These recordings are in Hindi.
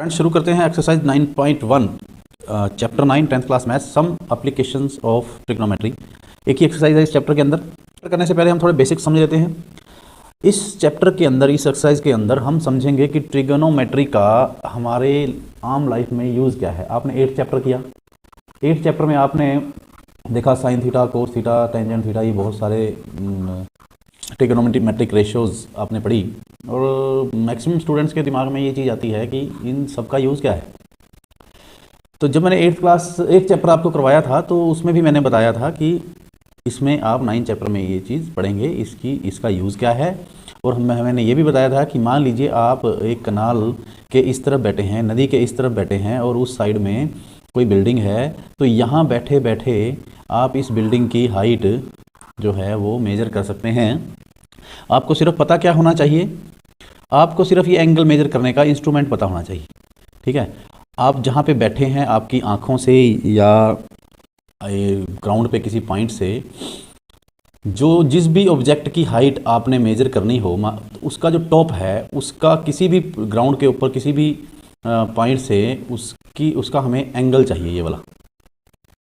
फ्रेंड्स, शुरू करते हैं exercise 9.1 chapter 9 10th class maths some applications of trigonometry. एक ही एक्सरसाइज है इस चैप्टर के अंदर। करने से पहले हम थोड़े बेसिक समझ लेते हैं। इस चैप्टर के अंदर, इस एक्सरसाइज के अंदर हम समझेंगे कि ट्रिग्नोमेट्री का हमारे आम लाइफ में यूज़ क्या है। आपने 8th चैप्टर किया। 8th चैप्टर में आपने देखा sine theta, cos theta, tangent theta, ये बहुत सारे ट्रिग्नोमेट्रिक रेशियोज़ आपने पढ़ी और मैक्सिमम स्टूडेंट्स के दिमाग में ये चीज़ आती है कि इन सब का यूज़ क्या है। तो जब मैंने 8th चैप्टर आपको करवाया था तो उसमें भी मैंने बताया था कि इसमें आप 9th चैप्टर में ये चीज़ पढ़ेंगे, इसका यूज़ क्या है। और मैंने ये भी बताया था कि मान लीजिए आप एक कनाल के इस तरफ बैठे हैं, नदी के इस तरफ बैठे हैं और उस साइड में कोई बिल्डिंग है, तो यहाँ बैठे बैठे आप इस बिल्डिंग की हाइट जो है वो मेज़र कर सकते हैं। आपको सिर्फ पता क्या होना चाहिए, आपको सिर्फ ये एंगल मेज़र करने का इंस्ट्रूमेंट पता होना चाहिए। ठीक है, आप जहाँ पे बैठे हैं आपकी आँखों से या ग्राउंड पे किसी पॉइंट से जो जिस भी ऑब्जेक्ट की हाइट आपने मेज़र करनी हो, उसका जो टॉप है उसका किसी भी ग्राउंड के ऊपर किसी भी पॉइंट से उसका हमें एंगल चाहिए, ये वाला।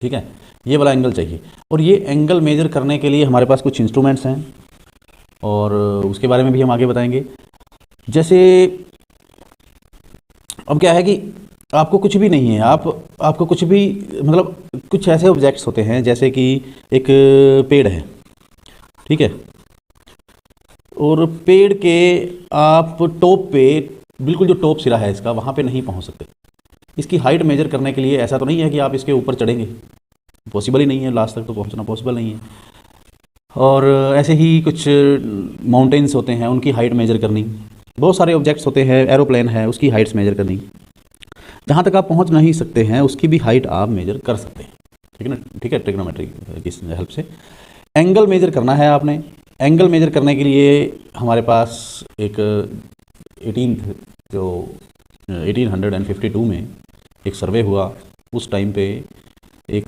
ठीक है, ये वाला एंगल चाहिए। और ये एंगल मेज़र करने के लिए हमारे पास कुछ इंस्ट्रूमेंट्स हैं और उसके बारे में भी हम आगे बताएंगे। जैसे अब क्या है कि आपको कुछ भी नहीं है, आपको कुछ भी मतलब कुछ ऐसे ऑब्जेक्ट्स होते हैं जैसे कि एक पेड़ है, ठीक है, और पेड़ के आप टॉप पे बिल्कुल जो टॉप सिरा है इसका वहाँ पे नहीं पहुँच सकते। इसकी हाइट मेजर करने के लिए ऐसा तो नहीं है कि आप इसके ऊपर चढ़ेंगे, पॉसिबल ही नहीं है, लास्ट तक तो पहुँचना पॉसिबल नहीं है। और ऐसे ही कुछ माउंटेन्स होते हैं, उनकी हाइट मेजर करनी, बहुत सारे ऑब्जेक्ट्स होते हैं, एरोप्लेन है उसकी हाइट्स मेजर करनी, जहाँ तक आप पहुँच नहीं सकते हैं उसकी भी हाइट आप मेजर कर सकते हैं। ठीक है ना, ठीक है, ट्रिग्नोमेट्री की हेल्प से एंगल मेजर करना है आपने। एंगल मेजर करने के लिए हमारे पास एक 1852 में एक सर्वे हुआ। उस टाइम पे एक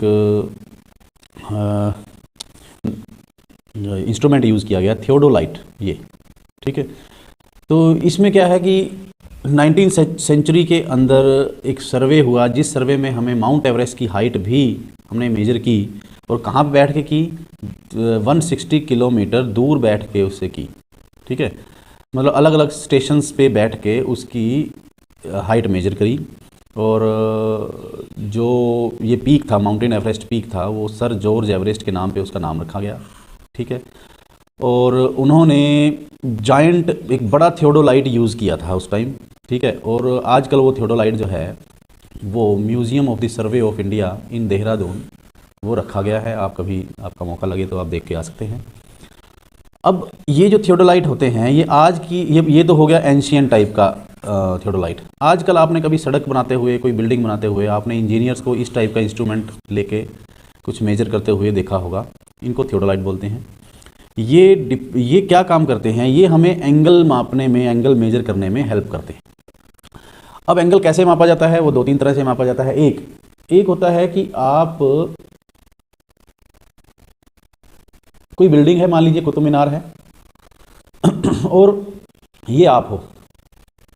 इंस्ट्रूमेंट यूज़ किया गया, थियोडोलाइट, ये। ठीक है, तो इसमें क्या है कि 19th सेंचुरी के अंदर एक सर्वे हुआ, जिस सर्वे में हमें माउंट एवरेस्ट की हाइट भी हमने मेजर की। और कहाँ पे बैठ के की? 160 किलोमीटर दूर बैठ के उससे की। ठीक है, मतलब अलग अलग स्टेशंस पे बैठ के उसकी हाइट मेजर करी। और जो ये पीक था, माउंटेन एवरेस्ट पीक था, वो सर जॉर्ज एवरेस्ट के नाम पे उसका नाम रखा गया। ठीक है, और उन्होंने जायंट एक बड़ा थियोडोलाइट यूज़ किया था उस टाइम। ठीक है, और आजकल वो थियोडोलाइट जो है वो museum of the survey of India in Dehradun वो रखा गया है। आप कभी आपका मौका लगे तो आप देख के आ सकते हैं। अब ये जो थियोडोलाइट होते हैं ये आज की ये तो हो गया एंशियंट टाइप का थियोडोलाइट। आजकल आपने कभी सड़क बनाते हुए, कोई बिल्डिंग बनाते हुए आपने इंजीनियर्स को इस टाइप का इंस्ट्रूमेंट लेके कुछ मेजर करते हुए देखा होगा, इनको थियोडोलाइट बोलते हैं। ये क्या काम करते हैं? ये हमें एंगल मापने में, एंगल मेजर करने में हेल्प करते हैं। अब एंगल कैसे मापा जाता है? वो 2-3 तरह से मापा जाता है। एक होता है कि आप कोई बिल्डिंग है, मान लीजिए कुतुब मीनार है और ये आप हो।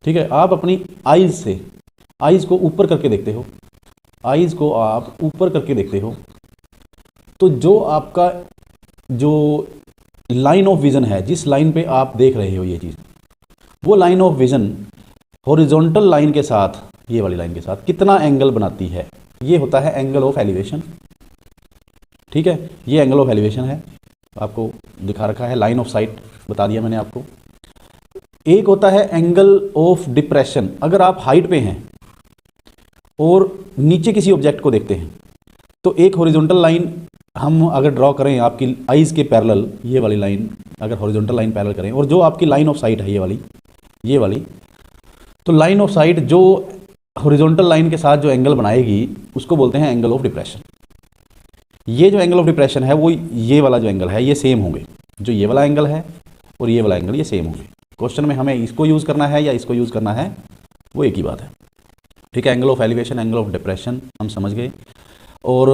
ठीक है, आप अपनी आईज़ को ऊपर करके देखते हो, आईज़ को आप ऊपर करके देखते हो, तो जो आपका जो लाइन ऑफ विज़न है, जिस लाइन पे आप देख रहे हो ये चीज़, वो line of vision horizontal line के साथ, ये वाली लाइन के साथ कितना एंगल बनाती है, ये होता है एंगल ऑफ एलिवेशन। ठीक है, ये एंगल ऑफ एलिवेशन है, आपको दिखा रखा है, लाइन ऑफ साइट बता दिया मैंने आपको। एक होता है एंगल ऑफ डिप्रेशन। अगर आप हाइट पे हैं और नीचे किसी ऑब्जेक्ट को देखते हैं तो एक हॉरिजॉन्टल लाइन हम अगर ड्रॉ करें आपकी आईज़ के पैरेलल, ये वाली लाइन अगर हॉरिजॉन्टल लाइन पैरेलल करें, और जो आपकी लाइन ऑफ साइट है ये वाली, तो लाइन ऑफ साइट जो हॉरिजॉन्टल लाइन के साथ जो एंगल बनाएगी उसको बोलते हैं एंगल ऑफ डिप्रेशन। ये जो एंगल ऑफ डिप्रेशन है वो ये वाला जो एंगल है ये सेम होंगे, जो ये वाला एंगल है और ये वाला एंगल ये सेम होंगे। क्वेश्चन में हमें इसको यूज़ करना है या इसको यूज़ करना है, वो एक ही बात है। ठीक है, angle of elevation, angle of depression हम समझ गए। और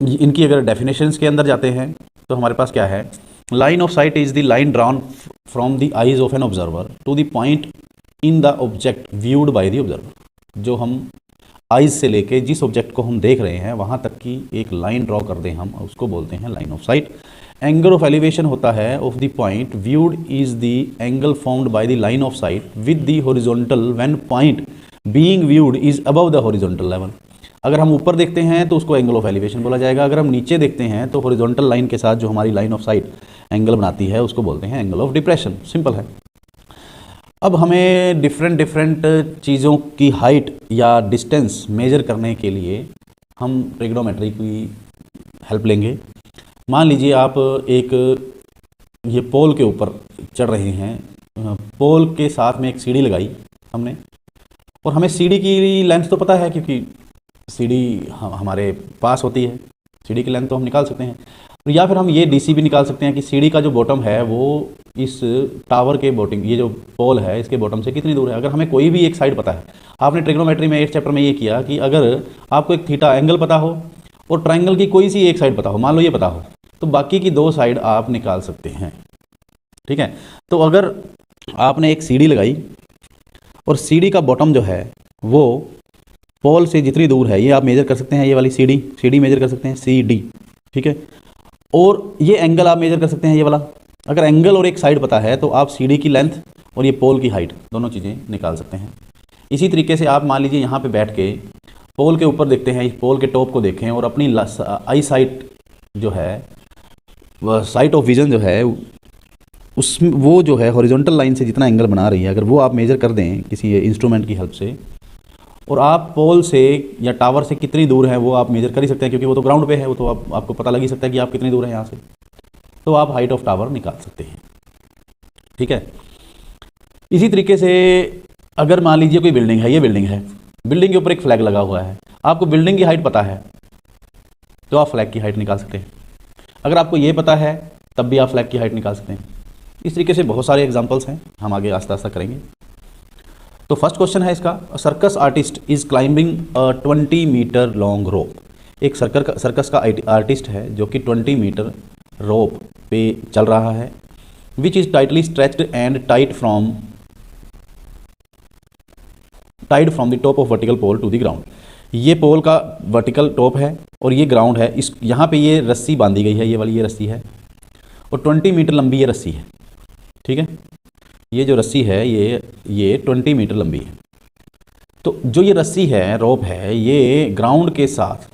इनकी अगर डेफिनेशंस के अंदर जाते हैं तो हमारे पास क्या है? Line of sight is the line drawn from the eyes of an observer to the point in the object viewed by the observer. जो हम आइज से लेके जिस ऑब्जेक्ट को हम देख रहे हैं वहाँ तक की एक लाइन ड्रॉ कर दें हम, उसको बोलते हैं line of site. Angle of elevation होता है of the point viewed is the angle formed by the line of site with the horizontal when point being viewed is above the horizontal level. अगर हम ऊपर देखते हैं तो उसको एंगल ऑफ एलिवेशन बोला जाएगा, अगर हम नीचे देखते हैं तो हॉरिजॉन्टल लाइन के साथ जो हमारी लाइन ऑफ साइट एंगल बनाती है उसको बोलते हैं एंगल ऑफ डिप्रेशन। सिंपल है। अब हमें डिफरेंट चीज़ों की हाइट या डिस्टेंस मेजर करने के लिए हम ट्रिग्नोमेट्री की हेल्प लेंगे। मान लीजिए आप एक ये पोल के ऊपर चढ़ रहे हैं, पोल के साथ में एक सीढ़ी लगाई हमने, और हमें सीढ़ी की लेंथ तो पता है क्योंकि सीढ़ी हमारे पास होती है, सीढ़ी की लेंथ तो हम निकाल सकते हैं। या फिर हम ये डीसी भी निकाल सकते हैं कि सीढ़ी का जो बॉटम है वो इस टावर के बॉटम, ये जो पोल है इसके बॉटम से कितनी दूर है। अगर हमें कोई भी एक साइड पता है, आपने ट्रिग्नोमेट्री में 8th चैप्टर में ये किया कि अगर आपको एक थीटा एंगल पता हो और ट्राइंगल की कोई सी एक साइड पता हो, मान लो ये पता हो, तो बाकी की 2 साइड आप निकाल सकते हैं। ठीक है। तो अगर आपने एक सीढ़ी लगाई और सीढ़ी का बॉटम जो है वो पोल से जितनी दूर है ये आप मेजर कर सकते हैं, ये वाली सीढ़ी मेजर कर सकते हैं CD। ठीक है। और ये एंगल आप मेजर कर सकते हैं, ये वाला। अगर एंगल और एक साइड पता है तो आप सीढ़ी की लेंथ और ये पोल की हाइट दोनों चीज़ें निकाल सकते हैं। इसी तरीके से आप मान लीजिए यहाँ पे बैठ के पोल के ऊपर देखते हैं, इस पोल के टॉप को देखें और अपनी आई साइट जो है, वह साइट ऑफ विजन जो है उस वो जो है हॉरिजॉन्टल लाइन से जितना एंगल बना रही है, अगर वो आप मेजर कर दें किसी इंस्ट्रूमेंट की हेल्प से, और आप पोल से या टावर से कितनी दूर है वो आप मेजर कर ही सकते हैं क्योंकि वो तो ग्राउंड पे है, वो तो आपको पता लग ही सकता है कि आप कितनी दूर है यहाँ से, तो आप हाइट ऑफ टावर निकाल सकते हैं। ठीक है। इसी तरीके से अगर मान लीजिए कोई बिल्डिंग है, ये बिल्डिंग है, बिल्डिंग के ऊपर एक फ्लैग लगा हुआ है, आपको बिल्डिंग की हाइट पता है तो आप फ्लैग की हाइट निकाल सकते हैं। अगर आपको ये पता है तब भी आप फ्लैग की हाइट निकाल सकते हैं। इस तरीके से बहुत सारे एग्जाम्पल्स हैं, हम आगे आस्ता आस्ता करेंगे। तो फर्स्ट क्वेश्चन है इसका, circus artist is climbing a 20 metre long rope. एक सर्कस का आर्टिस्ट है जो कि 20 मीटर रोप पे चल रहा है, which is tightly stretched and tied from the top of vertical pole to the ground. ये पोल का वर्टिकल टॉप है और ये ग्राउंड है, इस यहाँ पे ये रस्सी बांधी गई है, ये वाली ये रस्सी है और 20 मीटर लंबी ये रस्सी है। ठीक है। ये जो रस्सी है ये 20 मीटर लंबी है। तो जो ये रस्सी है, रोप है, ये ग्राउंड के साथ,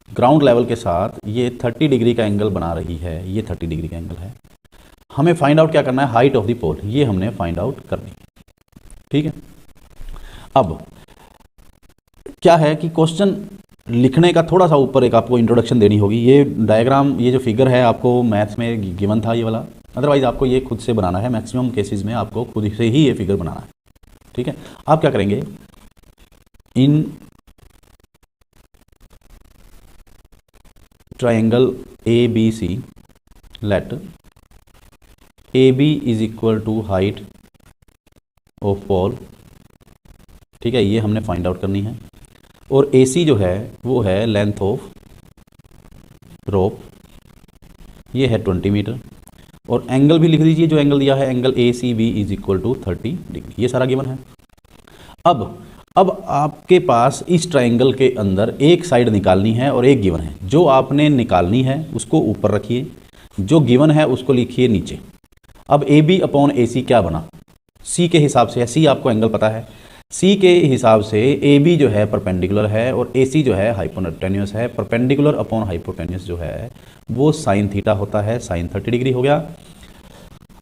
ग्राउंड लेवल के साथ ये 30 डिग्री का एंगल बना रही है, ये 30 डिग्री का एंगल है। हमें फाइंड आउट क्या करना है, हाइट ऑफ द पोल, ये हमने फाइंड आउट करनी है। ठीक है। अब क्या है कि क्वेश्चन लिखने का थोड़ा सा ऊपर एक आपको इंट्रोडक्शन देनी होगी। ये डायग्राम, ये जो फिगर है आपको मैथ्स में गिवन था ये वाला, अदरवाइज आपको ये खुद से बनाना है। मैक्सिमम केसेस में आपको खुद से ही ये फिगर बनाना है। ठीक है। आप क्या करेंगे, in triangle ABC let AB is equal to height of pole. ठीक है, ये हमने फाइंड आउट करनी है। और AC जो है वो है लेंथ ऑफ रोप, ये है 20 मीटर। और एंगल भी लिख दीजिए, जो एंगल दिया है angle ACB is equal to 30 degree, ये सारा गिवन है। अब आपके पास इस ट्राइंगल के अंदर एक साइड निकालनी है और एक गिवन है। जो आपने निकालनी है उसको ऊपर रखिए, जो गिवन है उसको लिखिए नीचे। अब AB अपॉन AC क्या बना, C के हिसाब से है, C आपको एंगल पता है, C के हिसाब से AB जो है परपेंडिकुलर है और AC जो है हाइपोटेन्यूस है। परपेंडिकुलर अपॉन हाइपोटेन्यूस जो है वो साइन थीटा होता है, साइन 30 डिग्री हो गया।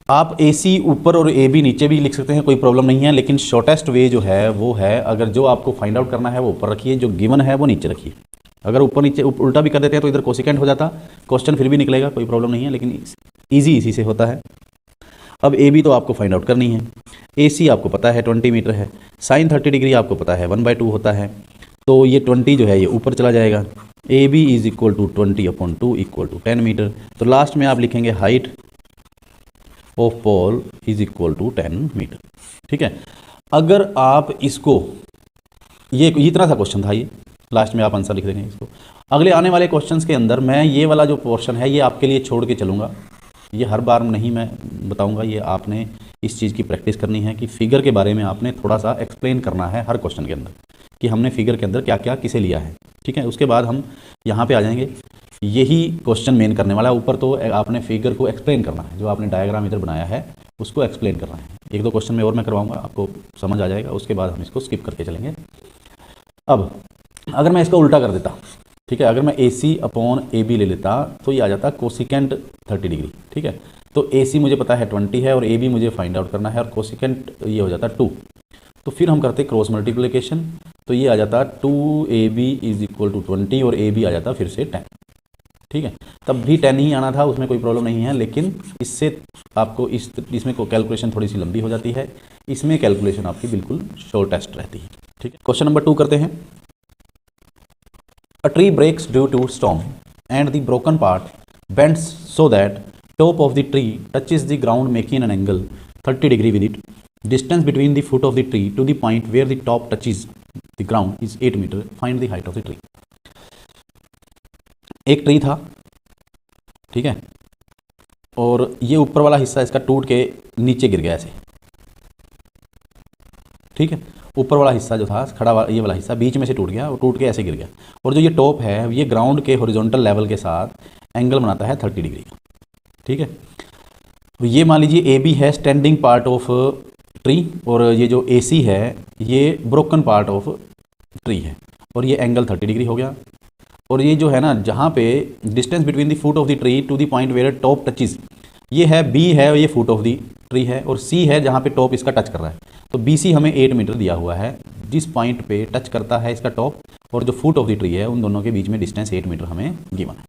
आप AC ऊपर और AB नीचे भी लिख सकते हैं, कोई प्रॉब्लम नहीं है, लेकिन शॉर्टेस्ट वे जो है वो है, अगर जो आपको फाइंड आउट करना है वो ऊपर रखिए, जो गिवन है वो नीचे रखिए। अगर ऊपर नीचे उल्टा भी कर देते हैं तो इधर कोसिकेंट हो जाता, क्वेश्चन फिर भी निकलेगा, कोई प्रॉब्लम नहीं है, लेकिन ईजी इसी से होता है। अब AB तो आपको फाइंड आउट करनी है, AC आपको पता है 20 मीटर है, साइन 30 डिग्री आपको पता है 1/2 होता है, तो ये 20 जो है ये ऊपर चला जाएगा। AB is equal to 20/2 equal to 10 metre. तो लास्ट में आप लिखेंगे height of pole is equal to 10 metre. ठीक है। अगर आप इसको, ये इतना सा क्वेश्चन था, ये लास्ट में आप आंसर लिख देंगे इसको। अगले आने वाले क्वेश्चंस के अंदर मैं ये वाला जो पोर्शन है ये आपके लिए छोड़ के चलूँगा, ये हर बार नहीं मैं बताऊंगा, ये आपने इस चीज़ की प्रैक्टिस करनी है कि फिगर के बारे में आपने थोड़ा सा एक्सप्लेन करना है हर क्वेश्चन के अंदर, कि हमने फिगर के अंदर क्या क्या किसे लिया है। ठीक है, उसके बाद हम यहाँ पे आ जाएंगे। यही क्वेश्चन मेन करने वाला है। ऊपर तो आपने फिगर को एक्सप्लेन करना है, जो आपने डायग्राम इधर बनाया है उसको एक्सप्लेन करना है। एक दो क्वेश्चन में और मैं करवाऊंगा, आपको समझ आ जाएगा, उसके बाद हम इसको स्किप करके चलेंगे। अब अगर मैं इसको उल्टा कर देता, ठीक है, अगर मैं AC अपॉन AB ले लेता तो ये आ जाता कोसिकेंट 30 डिग्री। ठीक है, तो AC मुझे पता है 20 है और AB मुझे फाइंड आउट करना है, और कोसिकेंट ये हो जाता 2। तो फिर हम करते क्रॉस मल्टीप्लिकेशन, तो ये आ जाता 2AB इज इक्वल टू 20 और AB आ जाता फिर से 10। ठीक है, तब भी 10 ही आना था, उसमें कोई प्रॉब्लम नहीं है, लेकिन इससे आपको इसमें कैलकुलेशन थोड़ी सी लंबी हो जाती है, इसमें कैलकुलेशन आपकी बिल्कुल शॉर्टेस्ट रहती है। ठीक है, क्वेश्चन नंबर 2 करते हैं। A tree breaks due to storm and the broken part bends so that top of the tree touches the ground, making an angle 30 degree with it. Distance between the foot of the tree to the point where the top touches the ground is 8 meter. Find the height of the tree. एक ट्री था, ठीक है, और ये ऊपर वाला हिस्सा इसका टूट के नीचे गिर गया ऐसे। ठीक है, ऊपर वाला हिस्सा जो था खड़ा वाला, ये वाला हिस्सा बीच में से टूट गया और टूट के ऐसे गिर गया, और जो ये टॉप है ये ग्राउंड के हॉरिजॉन्टल लेवल के साथ एंगल बनाता है 30 डिग्री का। ठीक है, तो ये मान लीजिए AB है स्टैंडिंग पार्ट ऑफ ट्री, और ये जो AC है ये ब्रोकन पार्ट ऑफ ट्री है, और ये एंगल 30 डिग्री हो गया। और ये जो है ना, जहाँ पे distance between the foot of the tree to the point where top touches, ये है B है, ये फुट ऑफ द ट्री है, और C है जहाँ पे टॉप इसका टच कर रहा है। तो BC हमें 8 मीटर दिया हुआ है, जिस पॉइंट पे टच करता है इसका टॉप और जो फुट ऑफ द ट्री है, उन दोनों के बीच में डिस्टेंस 8 मीटर हमें गिवन है।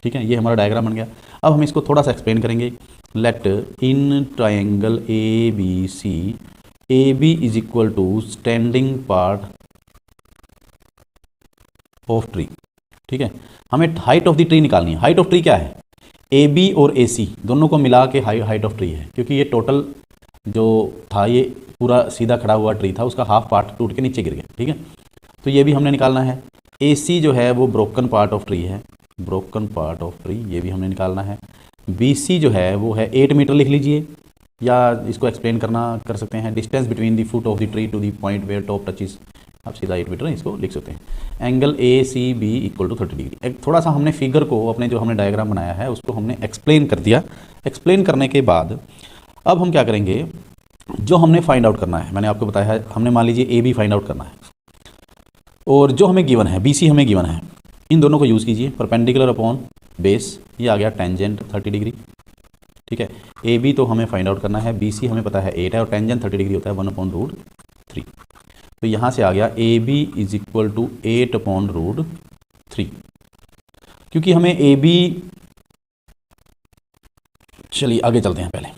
ठीक है, ये हमारा डायग्राम बन गया। अब हम इसको थोड़ा सा एक्सप्लेन करेंगे। Let in triangle ABC AB is equal to standing part of tree. ठीक है, हमें हाइट ऑफ द ट्री निकालनी है। हाइट ऑफ ट्री क्या है? AB और AC दोनों को मिला के हाइट ऑफ ट्री है, क्योंकि ये टोटल जो था ये पूरा सीधा खड़ा हुआ ट्री था, उसका हाफ पार्ट टूट के नीचे गिर गया। ठीक है, तो ये भी हमने निकालना है। AC जो है वो ब्रोकन पार्ट ऑफ ट्री है, ब्रोकन पार्ट ऑफ ट्री, ये भी हमने निकालना है। BC जो है वो है 8 मीटर लिख लीजिए, या इसको एक्सप्लेन कर सकते हैं, distance between the foot of the tree to the point where top touches, आप सीधा 8 मीटर इसको लिख सकते हैं। Angle ACB equal to 30 degree. एक थोड़ा सा हमने फिगर को, अपने जो हमने डायग्राम बनाया है उसको हमने एक्सप्लेन कर दिया। एक्सप्लेन करने के बाद अब हम क्या करेंगे, जो हमने फाइंड आउट करना है, मैंने आपको बताया है, हमने मान लीजिए AB फाइंड आउट करना है, और जो हमें गिवन है BC हमें गिवन है, इन दोनों को यूज़ कीजिए। परपेंडिकुलर अपॉन बेस, ये आ गया टेंजेंट 30 डिग्री। ठीक है, AB तो हमें फाइंड आउट करना है, BC हमें पता है 8 है, और टेंजेंट 30 डिग्री होता है 1/√3। तो यहाँ से आ गया AB इज इक्वल टू 8/√3। क्योंकि हमें AB, चलिए आगे चलते हैं पहले।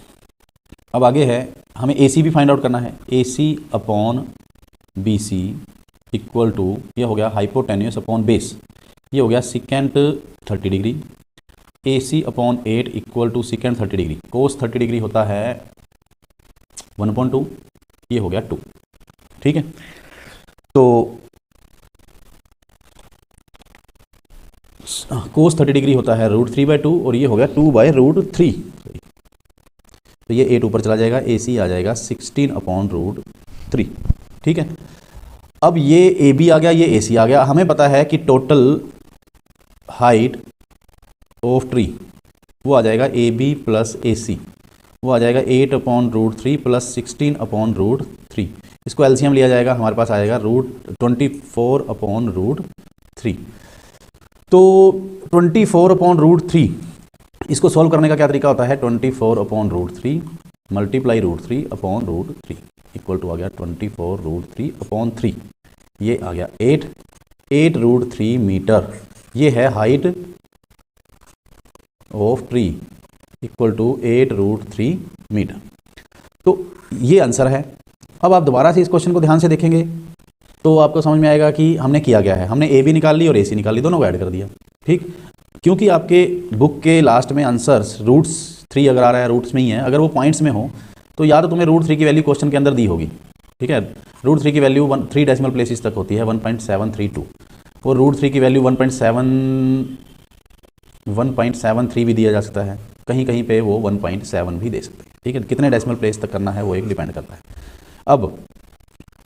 अब आगे है, हमें AC भी फाइंड आउट करना है। AC upon BC equal to, ये हो गया हाइपोटेन्यूस अपॉन बेस, ये हो गया secant 30 degree. AC upon 8 equal to secant 30 degree, cos 30 degree होता है 1/2, ये हो गया 2। ठीक है, तो कोस 30 डिग्री होता है √3/2, और ये हो गया 2/√3। तो ये 8 ऊपर चला जाएगा, AC आ जाएगा 16/√3। ठीक है, अब ये AB आ गया, ये AC आ गया। हमें पता है कि टोटल हाइट ऑफ ट्री वो आ जाएगा AB प्लस AC, वो आ जाएगा 8/√3 प्लस 16/√3। इसको LCM लिया जाएगा, हमारे पास आएगा √24/√3। तो 24/√3, इसको सॉल्व करने का क्या तरीका होता है? 24/√3 मल्टीप्लाई √3/√3 इक्वल टू आ गया 24√3/3। ये आ गया 8√3 मीटर। ये है height of tree equal to 8√3 metre. तो ये आंसर है। अब आप दोबारा से इस क्वेश्चन को ध्यान से देखेंगे तो आपको समझ में आएगा कि हमने किया क्या है। हमने AB निकाल ली और AC निकाल ली, दोनों को ऐड कर दिया। ठीक, क्योंकि आपके बुक के लास्ट में आंसर्स √3 अगर आ रहा है, रूट्स में ही है, अगर वो पॉइंट्स में हो तो या तो तुम्हें √3 की वैल्यू क्वेश्चन के अंदर दी होगी। ठीक है, √3 की वैल्यू 3 डेसिमल प्लेसेस तक होती है 1.732, और √3 की वैल्यू 1.73 भी दिया जा सकता है, कहीं कहीं पे वो 1.7 भी दे सकते हैं। ठीक है, कितने डेसिमल प्लेस तक करना है वो एक डिपेंड करता है। अब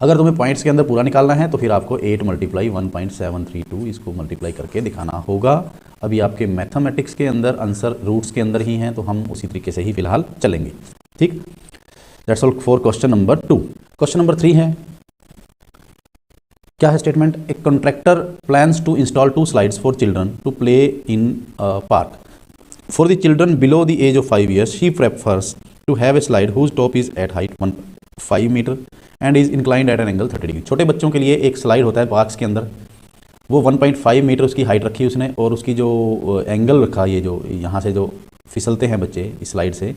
अगर तुम्हें पॉइंट्स के अंदर पूरा निकालना है तो फिर आपको 8 मल्टीप्लाई 1.732 इसको मल्टीप्लाई करके दिखाना होगा। अभी आपके मैथमेटिक्स के अंदर आंसर रूट्स के अंदर ही हैं, तो हम उसी तरीके से ही फिलहाल चलेंगे। ठीक, that's all for question number 2। Question number 3 है, क्या है statement? A contractor plans to install 2 slides for children to play in park for the children below the age of 5 years. She prefers to have a slide whose top is at height 1.5 meter and is inclined at an angle 30 degree. छोटे बच्चों के लिए एक स्लाइड होता है पार्क्स के अंदर, वो 1.5 मीटर उसकी हाइट रखी उसने, और उसकी जो एंगल रखा, ये जो यहाँ से जो फिसलते हैं बच्चे इस स्लाइड से,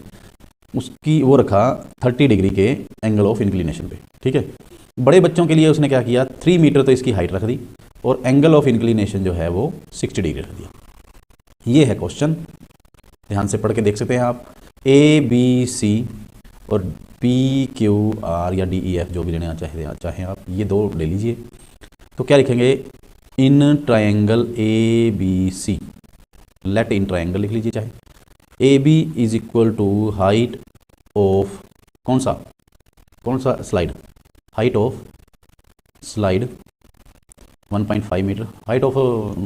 उसकी वो रखा 30 डिग्री के एंगल ऑफ इंक्लिनेशन पे। ठीक है, बड़े बच्चों के लिए उसने क्या किया, 3 मीटर तो इसकी हाइट रख दी और एंगल ऑफ इंक्लिनेशन जो है वो 60 डिग्री रख दिया। ये है क्वेश्चन, ध्यान से पढ़ के देख सकते हैं आप। ABC और PQR या DEF जो भी लेना चाहें आप, ये 2 ले लीजिए। तो क्या लिखेंगे? In triangle ABC, let in triangle लिख लीजिए चाहे। AB is equal to height of कौन सा slide, height of slide 1.5 metre, height of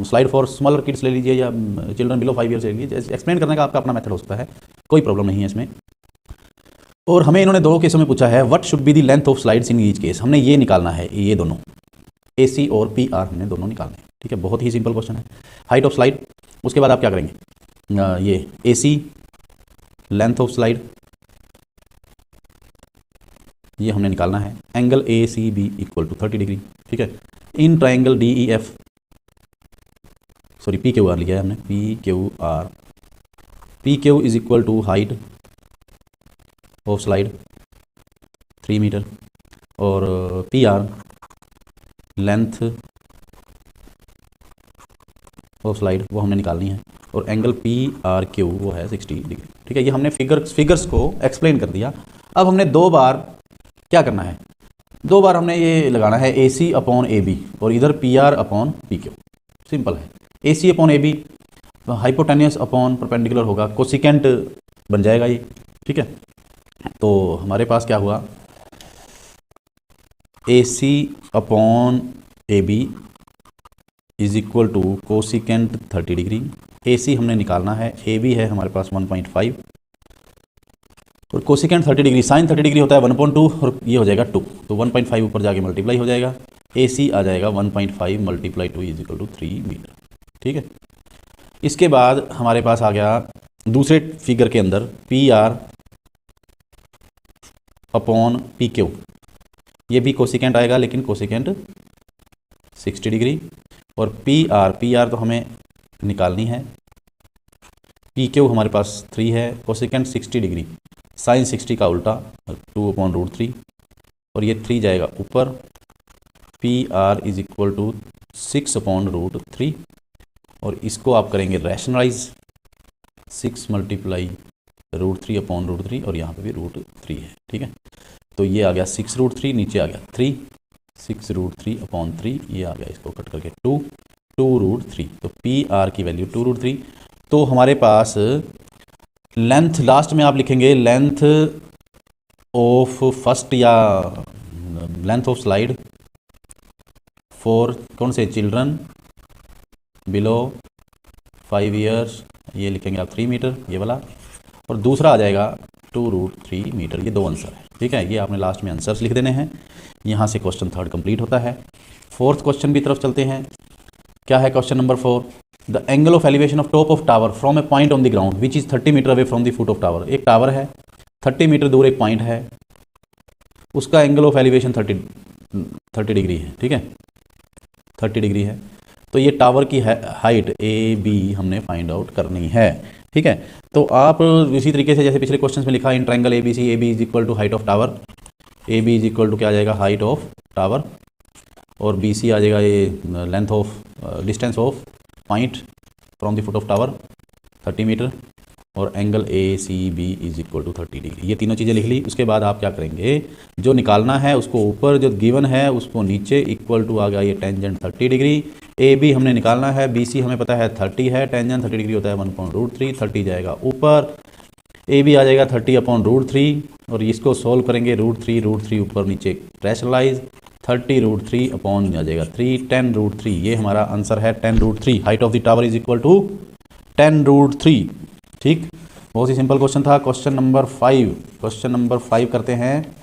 slide for smaller kids ले लीजिए या चिल्ड्रन बिलो 5 years ले लीजिए। एक्सप्लेन करने का आपका अपना मेथड हो सकता है, कोई प्रॉब्लम नहीं है इसमें। और हमें इन्होंने 2 केसों में पूछा है, what should be the length of slides in each case. हमने ये निकालना है, ये दोनों AC और PR हमने दोनों निकालने हैं। ठीक है, बहुत ही सिंपल क्वेश्चन है। हाइट ऑफ स्लाइड, उसके बाद आप क्या करेंगे, ये AC लेंथ ऑफ स्लाइड ये हमने निकालना है। Angle ACB equal to 30 degree. ठीक है, in triangle DEF, sorry PQR लिया है हमने, PQR, PQ is equal to height of slide 3 metre और PR लेंथ ऑफ स्लाइड वो हमने निकालनी है, और एंगल PRQ वो है 60 डिग्री। ठीक है, ये हमने फिगर्स को एक्सप्लेन कर दिया। अब हमने 2 बार क्या करना है, 2 बार हमने ये लगाना है AC अपॉन AB और इधर PR अपॉन PQ। सिंपल है, AC upon AB hypotenuse upon perpendicular होगा, कोसिकेंट बन जाएगा ये। ठीक है, तो हमारे पास क्या हुआ, AC upon AB is equal to cosecant 30 degree. AC हमने निकालना है, AB है हमारे पास 1.5 और कोसिकेंट 30 डिग्री, साइन 30 डिग्री होता है 1/2 और ये हो जाएगा 2, तो 1.5 ऊपर जाके मल्टीप्लाई हो जाएगा, AC आ जाएगा 1.5 multiply 2 is equal to 3 metre. ठीक है, इसके बाद हमारे पास आ गया दूसरे फिगर के अंदर PR अपॉन PQ, ये भी कोसिकेंट आएगा लेकिन कोसिकेंट 60 डिग्री, और PR तो हमें निकालनी है, PQ हमारे पास 3 है, कोसिकेंट 60 डिग्री, साइन 60 का उल्टा 2/√3 और ये 3 जाएगा ऊपर, PR इज इक्वल टू 6/√3 और इसको आप करेंगे रैशनलाइज, 6 मल्टीप्लाई √3/√3 और यहाँ पे भी √3 है। ठीक है, तो ये आ गया 6√3, नीचे आ गया 3, 6√3/3, ये आ गया, इसको कट करके 2√3, तो PR की वैल्यू 2√3। तो हमारे पास लेंथ लास्ट में आप लिखेंगे लेंथ ऑफ फर्स्ट या लेंथ ऑफ स्लाइड फॉर कौन से चिल्ड्रन बिलो 5 years, ये लिखेंगे आप 3 मीटर ये वाला, और दूसरा आ जाएगा 2√3 मीटर। ये 2 आंसर है। ठीक है, ये आपने लास्ट में आंसर्स लिख देने हैं। यहाँ से क्वेश्चन 3 कंप्लीट होता है। 4th क्वेश्चन की तरफ चलते हैं। क्या है question number 4? The angle of elevation of top of tower from a point on the ground which is 30 metre away from the foot of tower. एक टावर है, 30 मीटर दूर एक पॉइंट है, उसका एंगल ऑफ एलिवेशन 30 डिग्री है। ठीक है, 30 डिग्री है। तो ये टावर की हाइट AB हमने फाइंड आउट करनी है। ठीक है, तो आप इसी तरीके से जैसे पिछले क्वेश्चन में लिखा in triangle ABC, AB is equal to height of tower, AB is equal to क्या आ जाएगा हाइट ऑफ टावर, और BC आ जाएगा ये length of distance of point from the foot of tower 30 metre, और angle ACB is equal to 30 degree. ये तीनों चीज़ें लिख ली। उसके बाद आप क्या करेंगे, जो निकालना है उसको ऊपर, जो गिवन है उसको नीचे, इक्वल टू आ गया ये टेंजेंट 30 डिग्री। AB हमने निकालना है, BC हमें पता है 30 है, टेंजेंट 30 डिग्री होता है 1/√3, 30 जाएगा ऊपर, AB आ जाएगा 30/√3 और इसको सोल्व करेंगे √3 ऊपर नीचे रैशनलाइज, 30√3 अपॉन आ जाएगा 3, 10√3, ये हमारा आंसर है 10√3। Height of the tower is equal to 10√3। ठीक, बहुत ही सिंपल क्वेश्चन था। क्वेश्चन नंबर 5 करते हैं।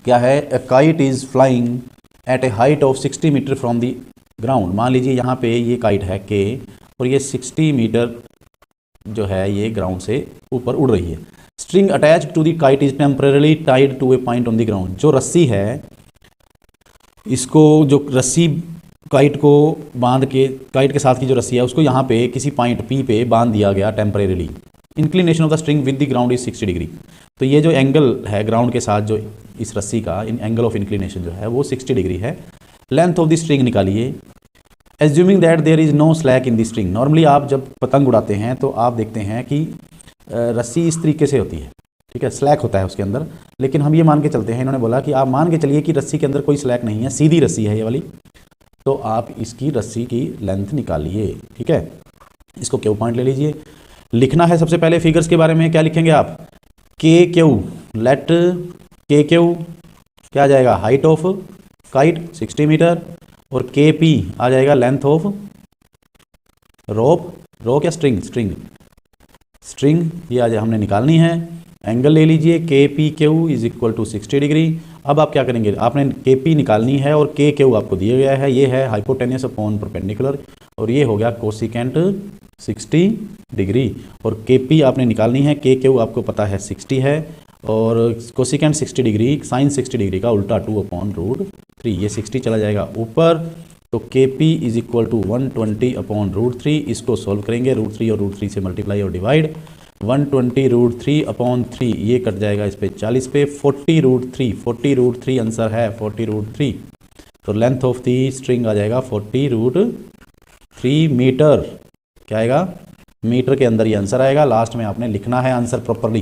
क्या है? A kite is flying at a height of 60 metre from the ground. मान लीजिए यहाँ पे ये काइट है के, और ये 60 मीटर जो है ये ग्राउंड से ऊपर उड़ रही है। String attached to the kite is temporarily tied to a point on the ground. जो रस्सी है, इसको जो रस्सी काइट को बांध के, काइट के साथ की जो रस्सी है उसको यहाँ पे किसी पॉइंट पी पे बांध दिया गया temporarily. Inclination of the string with the ground is 60 degree. तो ये जो एंगल है ग्राउंड के साथ जो इस रस्सी का एंगल ऑफ इंक्लिनेशन जो है वो 60 डिग्री है। लेंथ ऑफ द स्ट्रिंग निकालिए। Assuming that there is no slack in the string. Normally आप जब पतंग उड़ाते हैं तो आप देखते हैं कि रस्सी इस तरीके से होती है, ठीक है, स्लैक होता है उसके अंदर। लेकिन हम ये मान के चलते हैं, इन्होंने बोला कि आप मान के चलिए कि रस्सी के अंदर कोई स्लैक नहीं है, सीधी रस्सी है ये वाली। तो आप इसकी रस्सी की लेंथ निकालिए, ठीक है। इसको क्यू पॉइंट ले लीजिए। लिखना है सबसे पहले फिगर्स के बारे में। क्या लिखेंगे आप? के क्यू, लेट के क्यू क्या आ जाएगा? हाइट ऑफ काइट 60 मीटर, और के पी आ जाएगा लेंथ ऑफ रोप या स्ट्रिंग ये आज हमने निकालनी है। एंगल ले लीजिए, के P Q is equal to 60 degree. अब आप क्या करेंगे? आपने के पी निकालनी है और के क्यू आपको दिया गया है, ये है हाइपोटेन्यूस अपॉन परपेंडिकुलर, और ये हो गया कोसिकेंट 60 डिग्री। और के पी आपने निकालनी है, के क्यू आपको पता है 60 है, और कोसिकेंट 60 डिग्री साइन 60 डिग्री का उल्टा 2/√3, ये 60 चला जाएगा ऊपर। तो के पी इज इक्वल टू 120 अपॉन√3। इसको सॉल्व करेंगे, √3 और √3 से मल्टीप्लाई और डिवाइड। 120 √3/3 ये कट जाएगा इस पे 40 पे। 40√3 आंसर है 40√3। तो लेंथ ऑफ दी स्ट्रिंग आ जाएगा 40√3 मीटर। क्या आएगा? मीटर के अंदर ये आंसर आएगा। लास्ट में आपने लिखना है आंसर प्रॉपरली,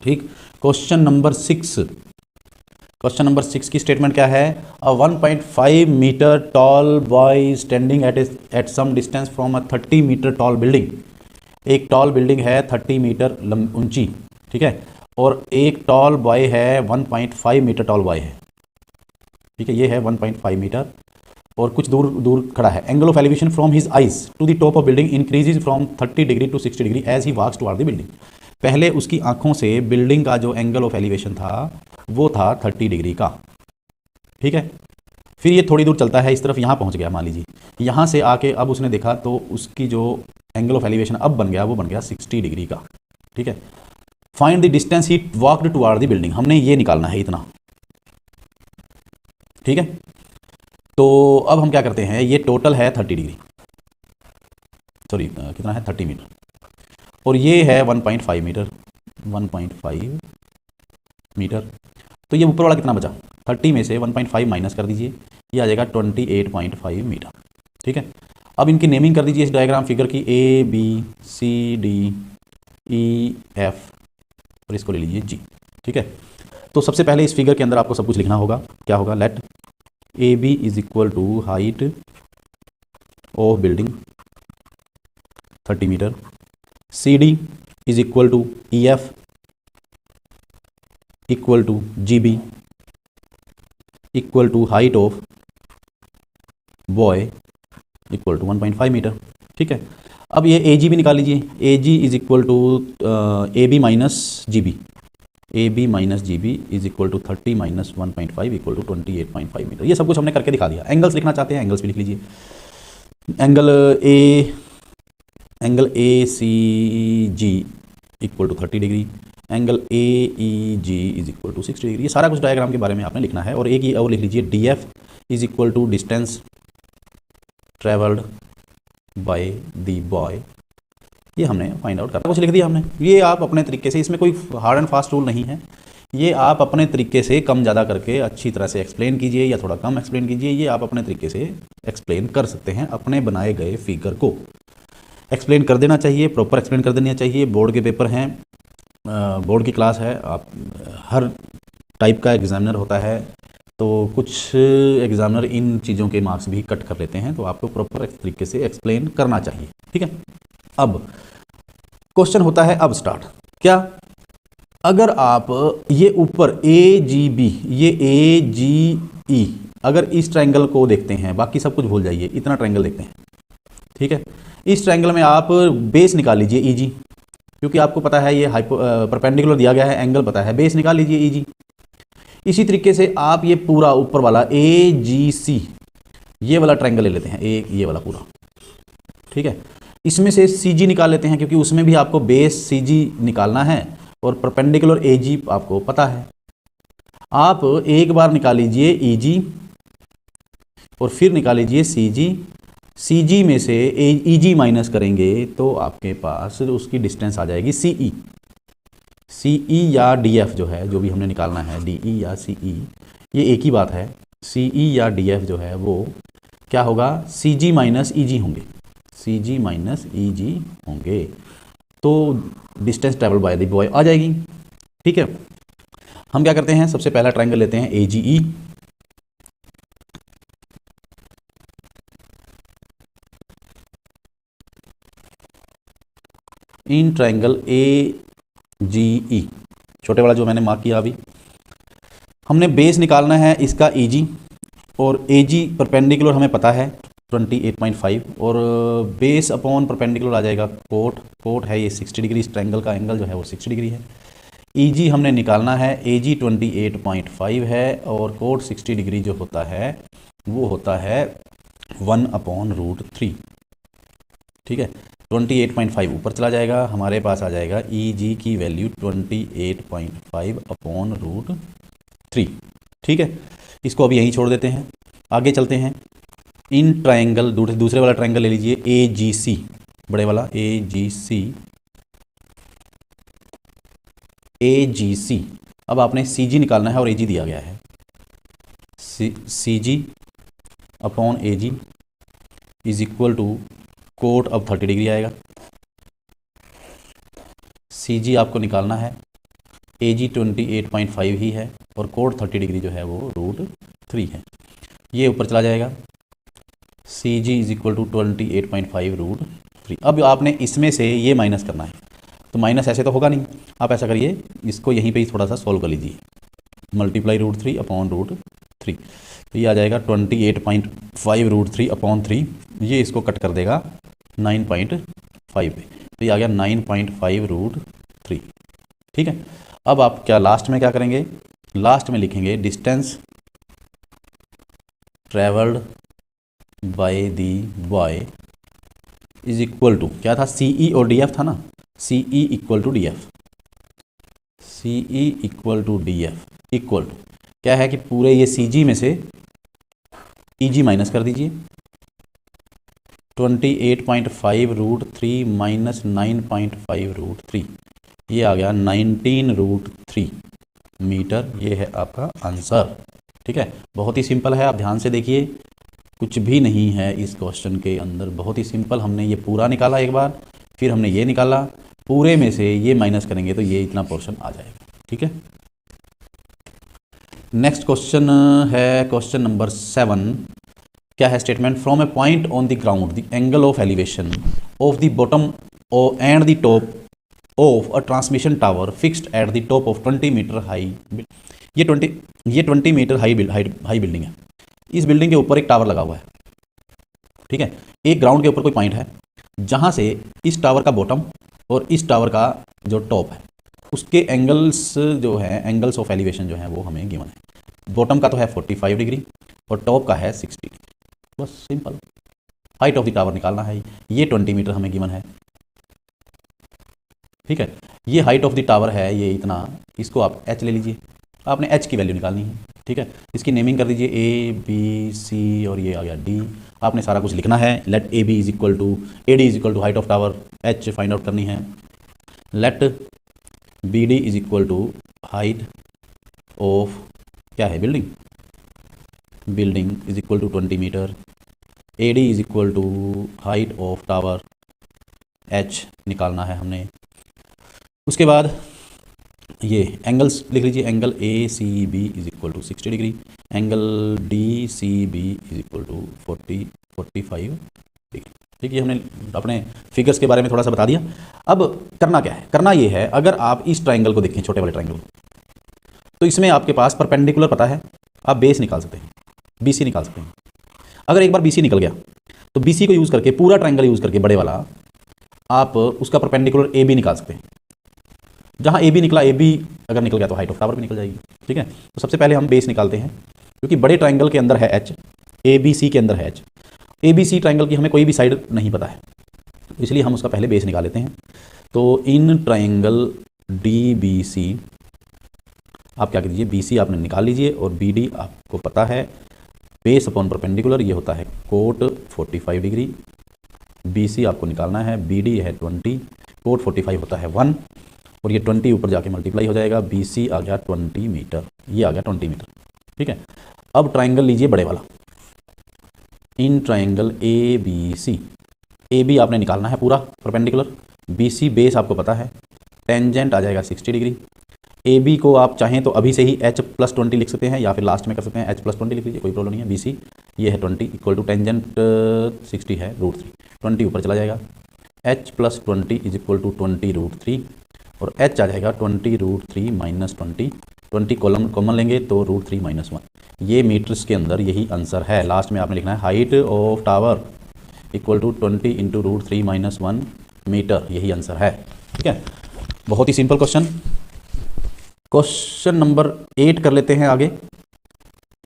ठीक। क्वेश्चन नंबर 6 की स्टेटमेंट क्या है? A 1.5 metre tall boy standing at some distance from a 30 metre tall building. एक टॉल बिल्डिंग है 30 मीटर ऊंची, ठीक है, और एक टॉल बॉय है 1.5 मीटर टॉल बॉय है, ठीक है, ये है 1.5 मीटर और कुछ दूर खड़ा है। Angle of elevation from his eyes to the top of building increases from 30 degree to 60 degree as he walks toward the building. पहले उसकी आंखों से बिल्डिंग का जो एंगल ऑफ एलिवेशन था वो था 30 डिग्री का, ठीक है। फिर ये थोड़ी दूर चलता है इस तरफ, यहाँ पहुँच गया मान लीजिए, यहाँ से आके अब उसने देखा तो उसकी जो एंगल ऑफ एलिवेशन अब बन गया वो बन गया 60 डिग्री का, ठीक है। Find the distance he walked toward the building, हमने ये निकालना है इतना, ठीक है। तो अब हम क्या करते हैं, ये टोटल है 30 डिग्री, सॉरी कितना है 30 मीटर, और ये है 1.5 मीटर, 1.5 मीटर। तो ये ऊपर वाला कितना बचा? 30 में से 1.5 माइनस कर दीजिए, ये आ जाएगा 28.5 मीटर, ठीक है। अब इनकी नेमिंग कर दीजिए इस डायग्राम फिगर की, A B C D E F और इसको ले लीजिए G, ठीक है। तो सबसे पहले इस फिगर के अंदर आपको सब कुछ लिखना होगा। क्या होगा? Let AB is equal to height of building 30 metre, CD is equal to EF equal to GB equal to height of boy equal to 1.5 metre, ठीक है। अब ये AG भी निकाल लीजिए, AG is equal to AB minus GB, AB minus GB is equal to 30 minus 1.5 equal to 28.5 metre. ये सब कुछ हमने करके दिखा दिया। एंगल्स लिखना चाहते हैं, एंगल्स भी लिख लीजिए। Angle ACG equal to 30 degree, angle AEG is equal to 60 degree. ये सारा कुछ डायग्राम के बारे में आपने लिखना है। और एक ही और लिख लीजिए, DF is equal to distance travelled by the boy. ये हमने फाइंड आउट करना, कुछ लिख दिया हमने। ये आप अपने तरीके से, इसमें कोई हार्ड एंड फास्ट रूल नहीं है, ये आप अपने तरीके से कम ज़्यादा करके अच्छी तरह से एक्सप्लेन कीजिए या थोड़ा कम एक्सप्लेन कीजिए, ये आप अपने तरीके से एक्सप्लेन कर सकते हैं। अपने बनाए गए फिगर को एक्सप्लेन कर देना चाहिए, प्रॉपर एक्सप्लेन कर देना चाहिए। बोर्ड के पेपर हैं, बोर्ड की क्लास है, आप हर टाइप का एग्जामिनर होता है, तो कुछ एग्जामिनर इन चीज़ों के मार्क्स भी कट कर लेते हैं, तो आपको प्रॉपर तरीके से एक्सप्लेन करना चाहिए, ठीक है। अब क्वेश्चन होता है अब स्टार्ट, क्या अगर आप ये ऊपर AGB, ये AGE, अगर इस ट्रायंगल को देखते हैं, बाकी सब कुछ भूल जाइए, इतना ट्रायंगल देखते हैं, ठीक है। इस ट्रायंगल में आप बेस निकाल लीजिए EG, क्योंकि आपको पता है ये परपेंडिकुलर दिया गया है, एंगल पता है, बेस निकाल लीजिए EG। इसी तरीके से आप ये पूरा ऊपर वाला AGC, ये वाला ट्रायंगल ले लेते हैं, ये वाला पूरा, ठीक है। इसमें से CG निकाल लेते हैं, क्योंकि उसमें भी आपको बेस CG निकालना है और परपेंडिकुलर AG आपको पता है। आप एक बार निकाल लीजिए EG और फिर निकाल लीजिए CG। CG में से EG माइनस करेंगे तो आपके पास उसकी डिस्टेंस आ जाएगी CE या DF जो है, जो भी हमने निकालना है, DE या CE, ये एक ही बात है। CE या DF जो है वो क्या होगा, CG माइनस EG होंगे, CG माइनस EG होंगे, तो distance travel by the boy आ जाएगी, ठीक है। हम क्या करते हैं, सबसे पहला ट्रायंगल लेते हैं AGE। इन ट्रायंगल AGE, छोटे वाला जो मैंने मार्क किया अभी, हमने बेस निकालना है इसका EG, और AG परपेंडिकुलर हमें पता है 28.5, और बेस अपॉन परपेंडिकुलर आ जाएगा कोट है ये 60 डिग्री, इस ट्रायंगल का एंगल जो है वो 60 डिग्री है। EG हमने निकालना है, AG 28.5 है, और कोट 60 डिग्री जो होता है वो होता है 1/√3, ठीक है। 28.5 ऊपर चला जाएगा, हमारे पास आ जाएगा EG की वैल्यू 28.5/√3, ठीक है। इसको अभी यहीं छोड़ देते हैं, आगे चलते हैं। इन ट्रायंगल, दूसरे वाला ट्रायंगल ले लीजिए AGC, बड़े वाला AGC। अब आपने CG निकालना है और AG दिया गया है, CG upon AG is equal to cot, अब 30 डिग्री आएगा। CG आपको निकालना है, AG 28.5 ही है, और कोट 30 डिग्री जो है वो √3 है, ये ऊपर चला जाएगा। CG is equal to 28.5√3। अब आपने इसमें से ये माइनस करना है, तो माइनस ऐसे तो होगा नहीं, आप ऐसा करिए, इसको यहीं पे ही थोड़ा सा सॉल्व कर लीजिए, मल्टीप्लाई √3 अपॉन √3, तो ये आ जाएगा 28.5√3/3, ये इसको कट कर देगा 9.5 पे, तो ये आ गया 9.5√3, ठीक है। अब आप क्या लास्ट में क्या करेंगे, लास्ट में लिखेंगे distance travelled by the boy is equal to, क्या था, CE और DF था ना, CE equal to DF, CE equal to DF equal to क्या है कि पूरे ये CG में से EG माइनस कर दीजिए, 28.5√3 माइनस 9.5√3, ये आ गया 19√3 मीटर, ये है आपका आंसर, ठीक है। बहुत ही सिंपल है, आप ध्यान से देखिए, कुछ भी नहीं है इस क्वेश्चन के अंदर, बहुत ही सिंपल। हमने ये पूरा निकाला एक बार, फिर हमने ये निकाला, पूरे में से ये माइनस करेंगे तो ये इतना पोर्शन आ जाएगा, ठीक है। नेक्स्ट क्वेश्चन है क्वेश्चन नंबर 7। क्या है statement, from a point on the ground the angle of elevation of the bottom and the top of a transmission tower fixed at the top of 20 metre high, ये 20 मीटर हाई बिल्डिंग है। इस बिल्डिंग के ऊपर एक टावर लगा हुआ है, ठीक है। एक ग्राउंड के ऊपर कोई पॉइंट है जहां से इस टावर का बॉटम और इस टावर का जो टॉप है उसके एंगल्स जो है, एंगल्स ऑफ एलिवेशन जो है वो हमें गिवन है। बॉटम का तो है 45 डिग्री और टॉप का है 60 डिग्री, बस simple. Height of the tower निकालना है, ये 20 मीटर हमें गिवन है, ठीक है। ये हाइट ऑफ द टावर है, ये इतना, इसको आप h ले लीजिए, आपने h की वैल्यू निकालनी है, ठीक है। इसकी नेमिंग कर दीजिए ABC और ये आ गया D, आपने सारा कुछ लिखना है। Let AB is equal to AD is equal to height of tower, h find out करनी है। Let BD is equal to height of क्या है building is equal to 20 metre, AD is equal to height of tower, h निकालना है हमने। उसके बाद ये एंगल्स लिख लीजिए, angle ACB is equal to 60 degree, angle DCB is equal to 45 degree, ठीक है, ये हमने अपने फिगर्स के बारे में थोड़ा सा बता दिया। अब करना क्या है, करना ये है, अगर आप इस ट्राइंगल को देखें, छोटे वाले ट्राइंगल, तो इसमें आपके पास परपेंडिकुलर पता है, आप बेस निकाल सकते हैं, BC निकाल सकते हैं। अगर एक बार BC निकल गया तो BC को यूज़ करके, पूरा ट्राइंगल यूज़ करके बड़े वाला, आप उसका परपेंडिकुलर AB निकाल सकते हैं। जहाँ AB निकला, AB अगर निकल गया तो हाइट ऑफ टावर भी निकल जाएगी। ठीक है, तो सबसे पहले हम बेस निकालते हैं, क्योंकि बड़े ट्राइंगल के अंदर है H, ABC के अंदर है H, ABC ट्राइंगल की हमें कोई भी साइड नहीं पता है, इसलिए हम उसका पहले बेस निकाल लेते हैं। तो इन ट्राइंगल DBC आप क्या कीजिए, BC आपने निकाल लीजिए और BD आपको पता है, बेस अपॉन परपेंडिकुलर ये होता है कोट 45 डिग्री। BC आपको निकालना है, BD है 20, कोट 45 होता है 1, और ये 20 ऊपर जाके मल्टीप्लाई हो जाएगा, BC आ गया 20 मीटर, ये आ गया 20 मीटर। ठीक है, अब ट्राइंगल लीजिए बड़े वाला, इन ट्राइंगल ABC, AB आपने निकालना है पूरा परपेंडिकुलर, BC बेस आपको पता है, टेंजेंट आ जाएगा 60 डिग्री। AB को आप चाहें तो अभी से ही H+20 लिख सकते हैं, या फिर लास्ट में कर सकते हैं, H+20 लिख लीजिए, कोई प्रॉब्लम नहीं है। BC ये है 20 इक्वल टू टेंजेंट 60 है √3, 20 ऊपर चला जाएगा, H+20 इज इक्वल टू 20 √3, और H आ जाएगा 20 √3 माइनस 20 कॉमन लेंगे तो √3 - 1, ये मीटर्स के अंदर यही आंसर है। लास्ट में आपने लिखना है height of tower equal to 20 into √3 - 1 metre, यही आंसर है। ठीक है, बहुत ही सिंपल क्वेश्चन। क्वेश्चन नंबर 8 कर लेते हैं आगे।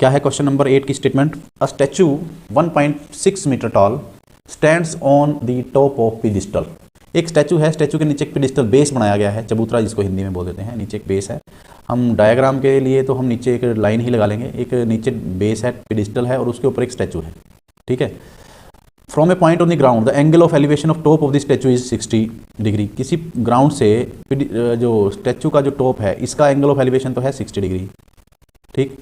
क्या है क्वेश्चन नंबर 8 की स्टेटमेंट? A statue 1.6 metre tall stands on the top of pedestal. एक स्टैचू है, स्टैचू के नीचे एक पिडिस्टल बेस बनाया गया है, चबूतरा जिसको हिंदी में बोल देते हैं, नीचे एक बेस है। हम डायग्राम के लिए तो हम नीचे एक लाइन ही लगा लेंगे, एक नीचे बेस है, पिडिस्टल है, और उसके ऊपर एक स्टैचू है। ठीक है, from a point on the ground the angle of elevation of top of the statue is 60 degree. किसी ग्राउंड से जो स्टैचू का जो टॉप है, इसका एंगल ऑफ एलिवेशन तो है 60 डिग्री। ठीक,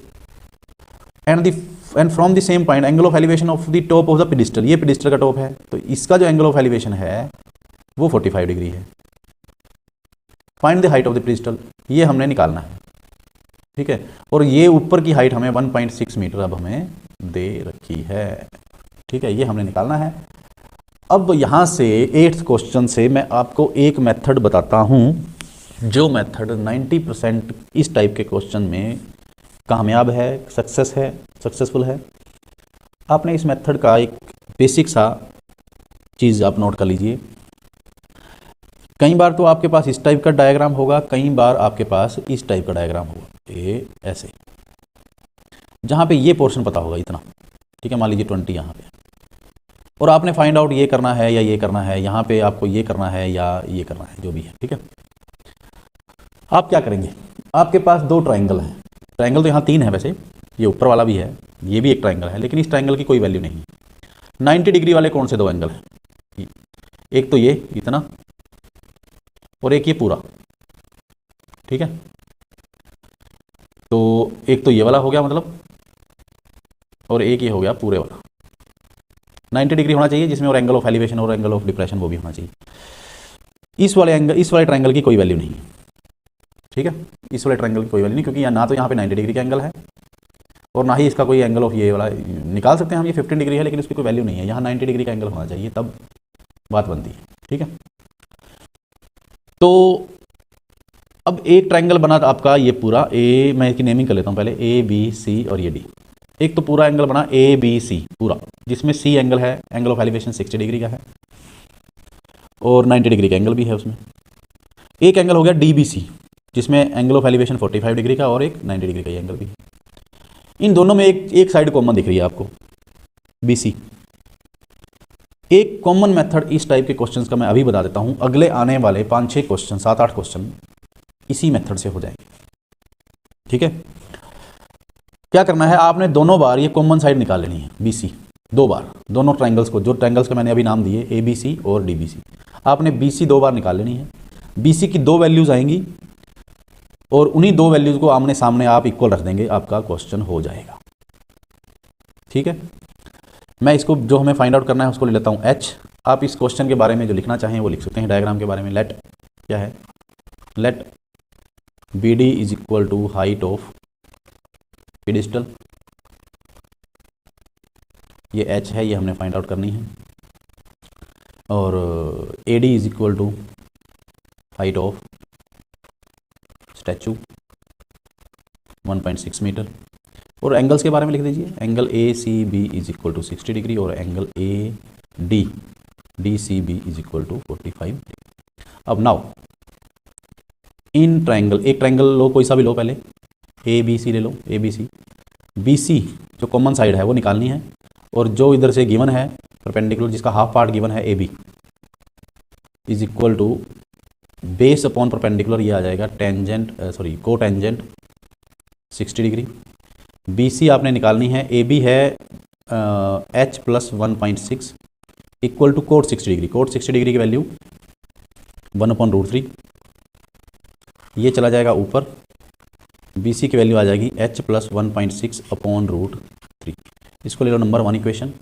and from the same point angle of elevation of the top of the pedestal, ये पिडिस्टल का टॉप है, तो इसका जो एंगल ऑफ एलिवेशन है वो 45 डिग्री है। Find the height of the pedestal, ये हमने निकालना है। ठीक है, और ये ऊपर की हाइट हमें 1.6 मीटर अब हमें दे रखी है। ठीक है, ये हमने निकालना है। अब यहाँ से 8th क्वेश्चन से मैं आपको एक मेथड बताता हूँ, जो मेथड 90% इस टाइप के क्वेश्चन में कामयाब है, सक्सेसफुल है। आपने इस मेथड का एक बेसिक सा चीज़ आप नोट कर लीजिए। कई बार तो आपके पास इस टाइप का डायग्राम होगा, कई बार आपके पास इस टाइप का डायग्राम होगा, ये ऐसे, जहाँ पे ये पोर्शन पता होगा इतना। ठीक है, मान लीजिए 20 यहाँ पे, और आपने फाइंड आउट ये करना है या ये करना है, यहाँ पे आपको ये करना है या ये करना है, जो भी है। ठीक है, आप क्या करेंगे, आपके पास 2 ट्राइंगल हैं, ट्राइंगल तो यहाँ 3 है वैसे, ये ऊपर वाला भी है, ये भी एक ट्राइंगल है, लेकिन इस ट्राइंगल की कोई वैल्यू नहीं है। 90 डिग्री वाले कौन से 2 एंगल हैं? एक तो ये इतना, और एक ये पूरा। ठीक है, तो एक तो ये वाला हो गया मतलब, और एक ये हो गया पूरे वाला। 90 डिग्री होना चाहिए, जिसमें और एंगल ऑफ एलिवेशन और एंगल ऑफ डिप्रेशन वो भी होना चाहिए। इस वाले ट्राइंगल की कोई वैल्यू नहीं है। ठीक है, इस वाले ट्राइंगल की कोई वैल्यू नहीं, क्योंकि ना तो यहाँ पे 90 डिग्री का एंगल है, और ना ही इसका कोई एंगल ऑफ ये वाला निकाल सकते हैं हम, ये 15 डिग्री है, लेकिन इसकी कोई वैल्यू नहीं है। यहाँ 90 डिग्री का एंगल होना चाहिए, तब बात बनती है। ठीक है, तो अब एक ट्राइंगल बना था आपका ये पूरा, मैं इसकी नेमिंग कर लेता हूँ पहले, ABC और ये D। एक तो पूरा एंगल बना ABC पूरा, जिसमें C एंगल है, एंगल ऑफ एलिवेशन 60 डिग्री का है, और 90 डिग्री का एंगल भी है उसमें। एक एंगल हो गया DBC, जिसमें एंगल ऑफ एलिवेशन 45 डिग्री का और एक 90 डिग्री का एंगल भी है। इन दोनों में एक साइड कॉमन दिख रही है आपको, BC। एक कॉमन मेथड इस टाइप के क्वेश्चंस का मैं अभी बता देता हूं, अगले आने वाले 5-6 क्वेश्चन, 7-8 क्वेश्चन इसी मेथड से हो जाएंगे। ठीक है, क्या करना है, आपने दोनों बार ये कॉमन साइड निकाल लेनी है, BC 2 बार, दोनों ट्राइंगल्स को, जो ट्राइंगल्स का मैंने अभी नाम दिए ABC और DBC, आपने BC 2 बार निकाल लेनी है। BC की 2 वैल्यूज आएंगी, और उन्हीं 2 वैल्यूज को आमने सामने आप इक्वल रख देंगे, आपका क्वेश्चन हो जाएगा। ठीक है, मैं इसको जो हमें फाइंड आउट करना है उसको ले लेता हूँ H। आप इस क्वेश्चन के बारे में जो लिखना चाहें वो लिख सकते हैं, डायग्राम के बारे में। लेट क्या है, let BD is equal to height of pedestal, ये H है, ये हमने फाइंड आउट करनी है। और A D is equal to height of statue 1.6 metre. और एंगल्स के बारे में लिख दीजिए, angle A C B is equal to 60 degree और angle A D D C B is equal to 45 degree. अब नाउ इन ट्राइंगल, एक ट्राइंगल लो, कोई सा भी लो, पहले ए बी सी ले लो, ए बी सी। बी सी जो कॉमन साइड है वो निकालनी है, और जो इधर से गिवन है परपेंडिकुलर, जिसका हाफ पार्ट गिवन है A B is equal to base upon perpendicular, ये आ जाएगा टेंजेंट को टेंजेंट 60 डिग्री। बी सी आपने निकालनी है, ए बी है H plus 1.6 equal to cot 60 degree. Cot 60 degree की वैल्यू 1/√3, ये चला जाएगा ऊपर। बी सी की वैल्यू आ जाएगी एच प्लस 1.6 अपॉन √3। इसको ले लो नंबर 1 इक्वेशन।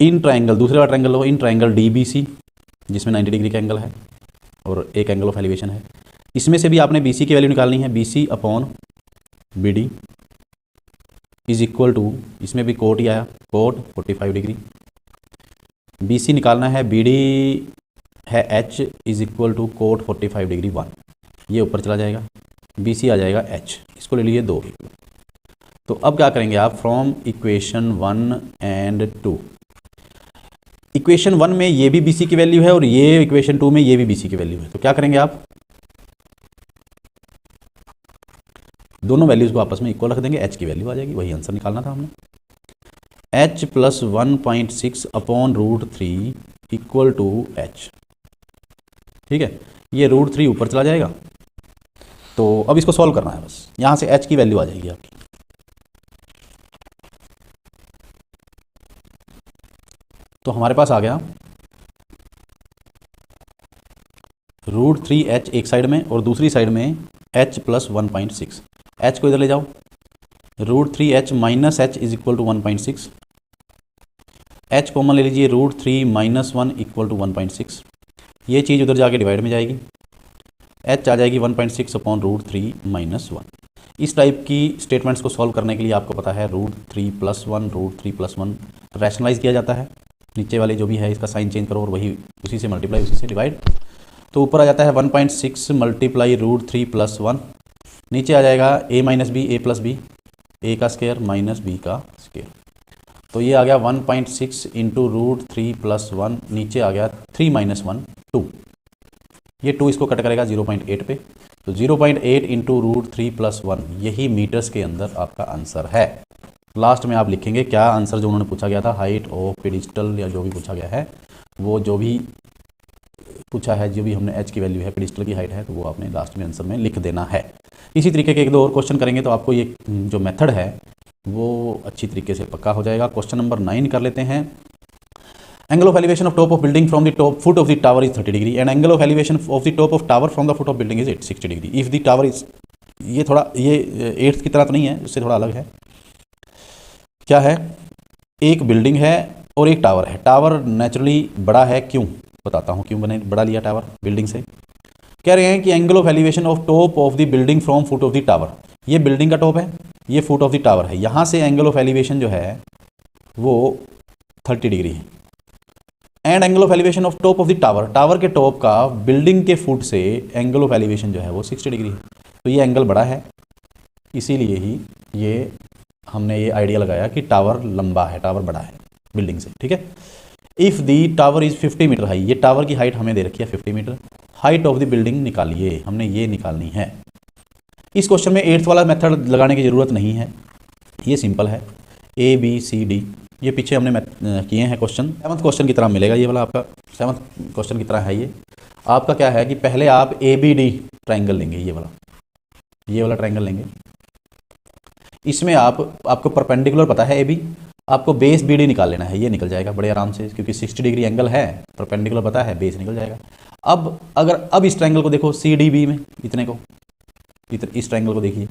इन ट्राइंगल, दूसरे वाला ट्राइंगल लो, in triangle D B C जिसमें 90 डिग्री का एंगल है और एक एंगल ऑफ एलिवेशन है, इसमें से भी आपने बी सी की वैल्यू निकालनी है। B C upon B D is equal to, इसमें भी कोट ही आया, कोट 45 डिग्री। बी सी निकालना है, बी डी है H is equal to cot 45 degree 1, ये ऊपर चला जाएगा, बी सी आ जाएगा एच, इसको ले लीजिए 2। तो अब क्या करेंगे आप, फ्रॉम इक्वेशन 1 एंड 2, इक्वेशन 1 में ये भी बी सी की वैल्यू है और ये इक्वेशन 2 में ये भी बी सी की वैल्यू है, तो क्या करेंगे आप, दोनों वैल्यूज को आपस में इक्वल रख देंगे, एच की वैल्यू आ जाएगी, वही आंसर निकालना था हमने। H plus 1.6 upon √3 equal to H, ठीक है, ये √3 ऊपर चला जाएगा। तो अब इसको सॉल्व करना है, बस यहां से एच की वैल्यू आ जाएगी आपकी। तो हमारे पास आ गया √3h एक साइड में और दूसरी साइड में h प्लस 1.6। h को इधर ले जाओ, √3h minus h is equal to 1.6, h common ले लीजिए, √3 माइनस 1 इक्वल टू 1.6, ये चीज़ उधर जाके डिवाइड में जाएगी, h आ जाएगी 1.6 अपॉन √3 माइनस 1। इस टाइप की स्टेटमेंट्स को सॉल्व करने के लिए आपको पता है √3 प्लस 1 √3 प्लस 1 रैशनलाइज किया जाता है, नीचे वाले जो भी है इसका साइन चेंज करो और वही उसी से मल्टीप्लाई उसी से डिवाइड, तो ऊपर आ जाता है 1.6 मल्टीप्लाई √3 प्लस 1, नीचे आ जाएगा a minus B, A plus B, A का स्क्वायर माइनस बी का स्क्वायर, तो ये आ गया 1.6 इंटू √3 प्लस 1, नीचे आ गया 3 माइनस 1 2, ये 2 इसको कट करेगा 0.8 पे, तो 0.8 इंटू √3 प्लस 1, यही मीटर्स के अंदर आपका आंसर है। लास्ट में आप लिखेंगे क्या आंसर जो उन्होंने पूछा गया था, हाइट ऑफ पेडिस्टल या जो भी पूछा गया है, वो जो भी पूछा है, जो भी हमने h की वैल्यू है, पेडिस्टल की हाइट है, तो वो आपने लास्ट में आंसर में लिख देना है। इसी तरीके के 1-2 और क्वेश्चन करेंगे तो आपको ये जो मेथड है वो अच्छी तरीके से पक्का हो जाएगा। क्वेश्चन नंबर 9 कर लेते हैं। Angle of elevation of top of building from the top foot of the tower is 30 degree and angle of elevation of the top of tower from the foot of building is 60 degree if the tower is, ये थोड़ा ये 8th की तरह तो नहीं है, उससे थोड़ा अलग है। क्या है, एक बिल्डिंग है और एक टावर है, टावर नेचुरली बड़ा है, क्यों बताता हूँ क्यों बने बड़ा लिया टावर बिल्डिंग से। कह रहे हैं कि angle of elevation of top of the building from foot of the tower, ये बिल्डिंग का टॉप है, ये फुट ऑफ द टावर है, यहाँ से एंगल ऑफ एलिवेशन जो है वो 30 डिग्री है। And angle of elevation of top of the tower, tower के टॉप का बिल्डिंग के फुट से एंगल ऑफ एलिवेशन जो है वो 60 डिग्री है, तो ये एंगल बड़ा है, इसीलिए ही ये हमने ये आइडिया लगाया कि टावर लंबा है, टावर बड़ा है बिल्डिंग से, ठीक है। If the tower is 50 metre high, ये टावर की हाइट हमें दे रखी है 50 metre, height of the building निकालिए, हमने ये निकालनी है। इस क्वेश्चन में 8th वाला मेथड लगाने की ज़रूरत नहीं है, ये सिंपल है, A B C D, ये पीछे हमने किए हैं क्वेश्चन। 7th क्वेश्चन की तरह मिलेगा ये वाला, आपका 7th क्वेश्चन की तरह है ये। आपका क्या है कि पहले आप ABD ट्राइंगल लेंगे, ये वाला ट्राइंगल लेंगे, इसमें आपको परपेंडिकुलर पता है AB, आपको बेस BD निकाल लेना है, ये निकल जाएगा बड़े आराम से, क्योंकि 60 डिग्री एंगल है, परपेंडिकुलर पता है, बेस निकल जाएगा। अब इस ट्राइंगल को देखो CDB में, इस ट्राइंगल को देखिए,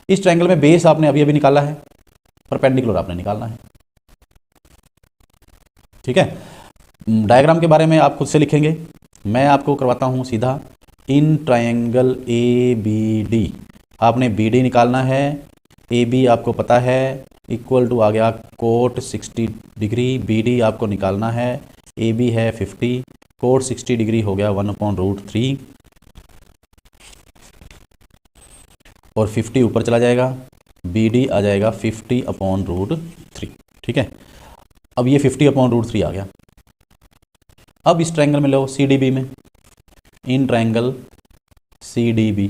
इस ट्राइंगल में बेस आपने अभी निकाला है, परपेंडिकुलर आपने निकालना है, ठीक है। डायग्राम के बारे में आप खुद से लिखेंगे, मैं आपको करवाता हूं सीधा। इन ट्राइंगल ABD आपने BD निकालना है, AB आपको पता है, इक्वल टू आ गया कोट 60 डिग्री, BD आपको निकालना है, AB है 50, कोट 60 डिग्री हो गया 1/√3 और 50 ऊपर चला जाएगा, BD आ जाएगा 50/√3। ठीक है, अब ये 50/√3 आ गया। अब इस ट्रायंगल में लो CDB में, इन ट्रायंगल CDB,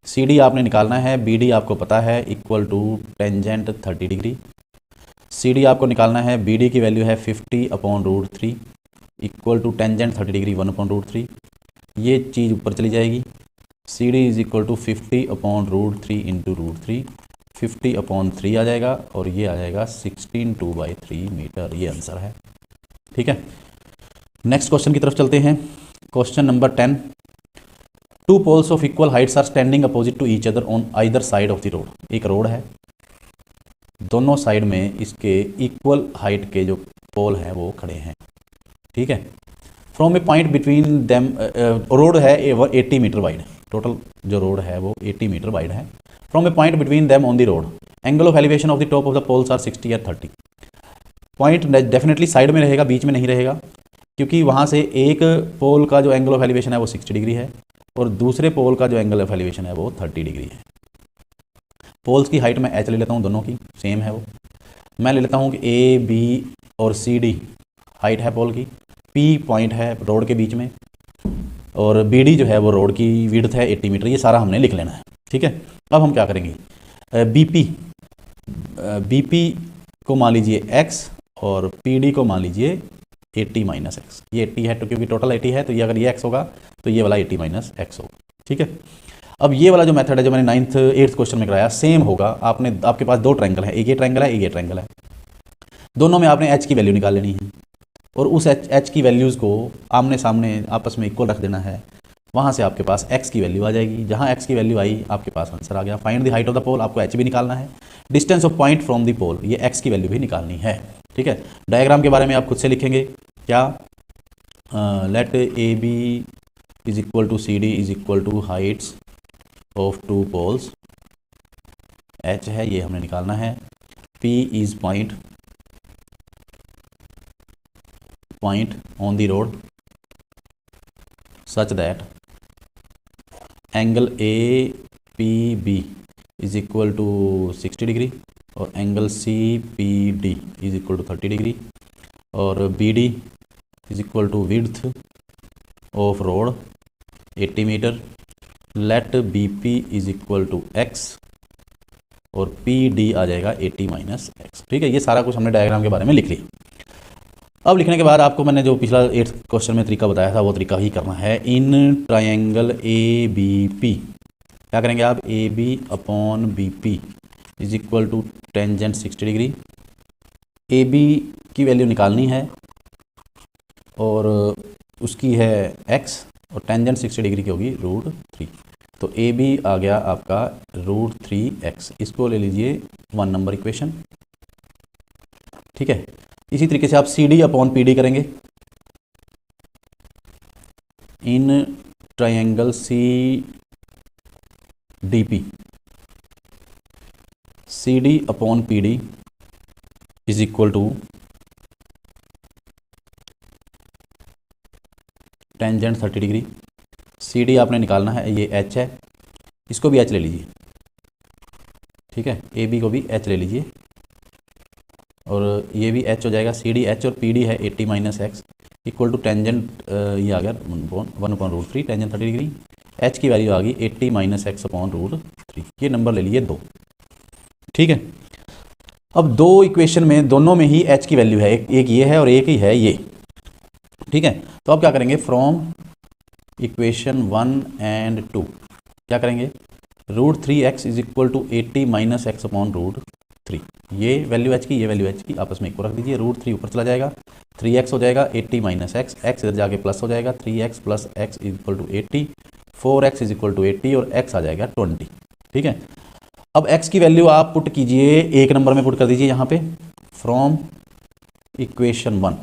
CD आपने निकालना है, BD आपको पता है equal to tangent 30 degree, CD आपको निकालना है, BD की वैल्यू है 50/√3 इक्वल टू टेंजेंट 30 डिग्री 1/√3। ये चीज़ ऊपर चली जाएगी, CD is equal to 50/√3 into √3, 50/3 आ जाएगा और ये आ जाएगा 16/2/3 मीटर। ये आंसर है। ठीक है, नेक्स्ट क्वेश्चन की तरफ चलते हैं। Question number 10, two poles of equal heights are standing opposite to each other on either side of the road. एक रोड है, दोनों साइड में इसके इक्वल हाइट के जो पोल हैं वो खड़े हैं। ठीक है, from a point between them, road है 80 मीटर वाइड, टोटल जो रोड है वो 80 मीटर वाइड है। From a point between them on the road, angle of elevation of the top of the poles are 60 या 30। पॉइंट डेफिनेटली साइड में रहेगा, बीच में नहीं रहेगा, क्योंकि वहाँ से एक पोल का जो एंगल ऑफ एलिवेशन है वो 60 डिग्री है और दूसरे पोल का जो एंगल ऑफ एलिवेशन है वो 30 डिग्री है। पोल्स की हाइट मैं H ले लेता हूँ, दोनों की सेम है वो। मैं ले लेता हूँ कि AB और CD हाइट है पोल की, P पॉइंट है रोड के बीच में और BD जो है वो रोड की विड्थ है 80 मीटर। ये सारा हमने लिख लेना है। ठीक है, अब हम क्या करेंगे, BP को मान लीजिए X और PD को मान लीजिए 80 - x। ये 80 है तो क्योंकि टोटल 80 है, तो ये अगर ये x होगा तो ये वाला 80 - x होगा। ठीक है, अब ये वाला जो मेथड है जो मैंने 8th क्वेश्चन में कराया सेम होगा। आपके पास दो ट्रायंगल है, एक ये ट्रायंगल है, एक ये ट्रायंगल है, दोनों में आपने h की वैल्यू निकाल लेनी है और उस h की वैल्यूज़ को आमने सामने आपस में इक्वल रख देना है। वहाँ से आपके पास x की वैल्यू आ जाएगी। जहाँ x की वैल्यू आई आपके पास आंसर आ गया। Find the height of the pole, आपको h भी निकालना है, distance of point from the pole, ये x की वैल्यू भी निकालनी है। ठीक है, डायग्राम के बारे में आप खुद से लिखेंगे क्या, let AB is equal to CD is equal to heights of two poles, H है ये हमने निकालना है, P is point on the road such that angle APB is equal to 60 degree और angle CPD is equal to 30 degree और BD is equal to width of road 80 metre. Let BP is equal to X और PD आ जाएगा 80 - x। ठीक है, ये सारा कुछ हमने डायग्राम के बारे में लिख लिया। अब लिखने के बाद आपको मैंने जो पिछला 8th क्वेश्चन में तरीका बताया था वो तरीका ही करना है। इन ट्रायंगल ABP क्या करेंगे आप, AB/BP is equal to tangent 60 degree. AB की वैल्यू निकालनी है और उसकी है x और टेंजेंट 60 डिग्री की होगी √3। तो AB आ गया आपका √3x। इसको ले लीजिए 1 नंबर इक्वेशन। ठीक है, इसी तरीके से आप CD/PD करेंगे। In triangle CDP CD/PD is equal to tangent 30 degree. CD आपने निकालना है, ये H है, इसको भी H ले लीजिए। ठीक है, AB को भी H ले लीजिए और ये भी H हो जाएगा। CD H और PD है 80 - x इक्वल टू टेंजेंट, ये आ गया 1/√3 टेंजेंट 30 डिग्री। H की वैल्यू आ गई 80 - x/√3। ये नंबर ले लीजिए 2। ठीक है, अब दो इक्वेशन में दोनों में ही H की वैल्यू है, एक ये है और एक ही है ये। ठीक है, तो अब क्या करेंगे, फ्रॉम इक्वेशन 1 and 2 क्या करेंगे, √3x is equal to 80 - x/√3। ये वैल्यू H की, ये वैल्यू H की आपस में इक्वल रख दीजिए। √3 ऊपर चला जाएगा, 3x हो जाएगा 80 - x, x इधर जाके प्लस हो जाएगा, 3x + x is equal to 80, 4x is equal to 80 और x आ जाएगा 20। ठीक है, अब x की वैल्यू आप पुट कीजिए, 1 नंबर में पुट कर दीजिए यहाँ पे। फ्रॉम इक्वेशन 1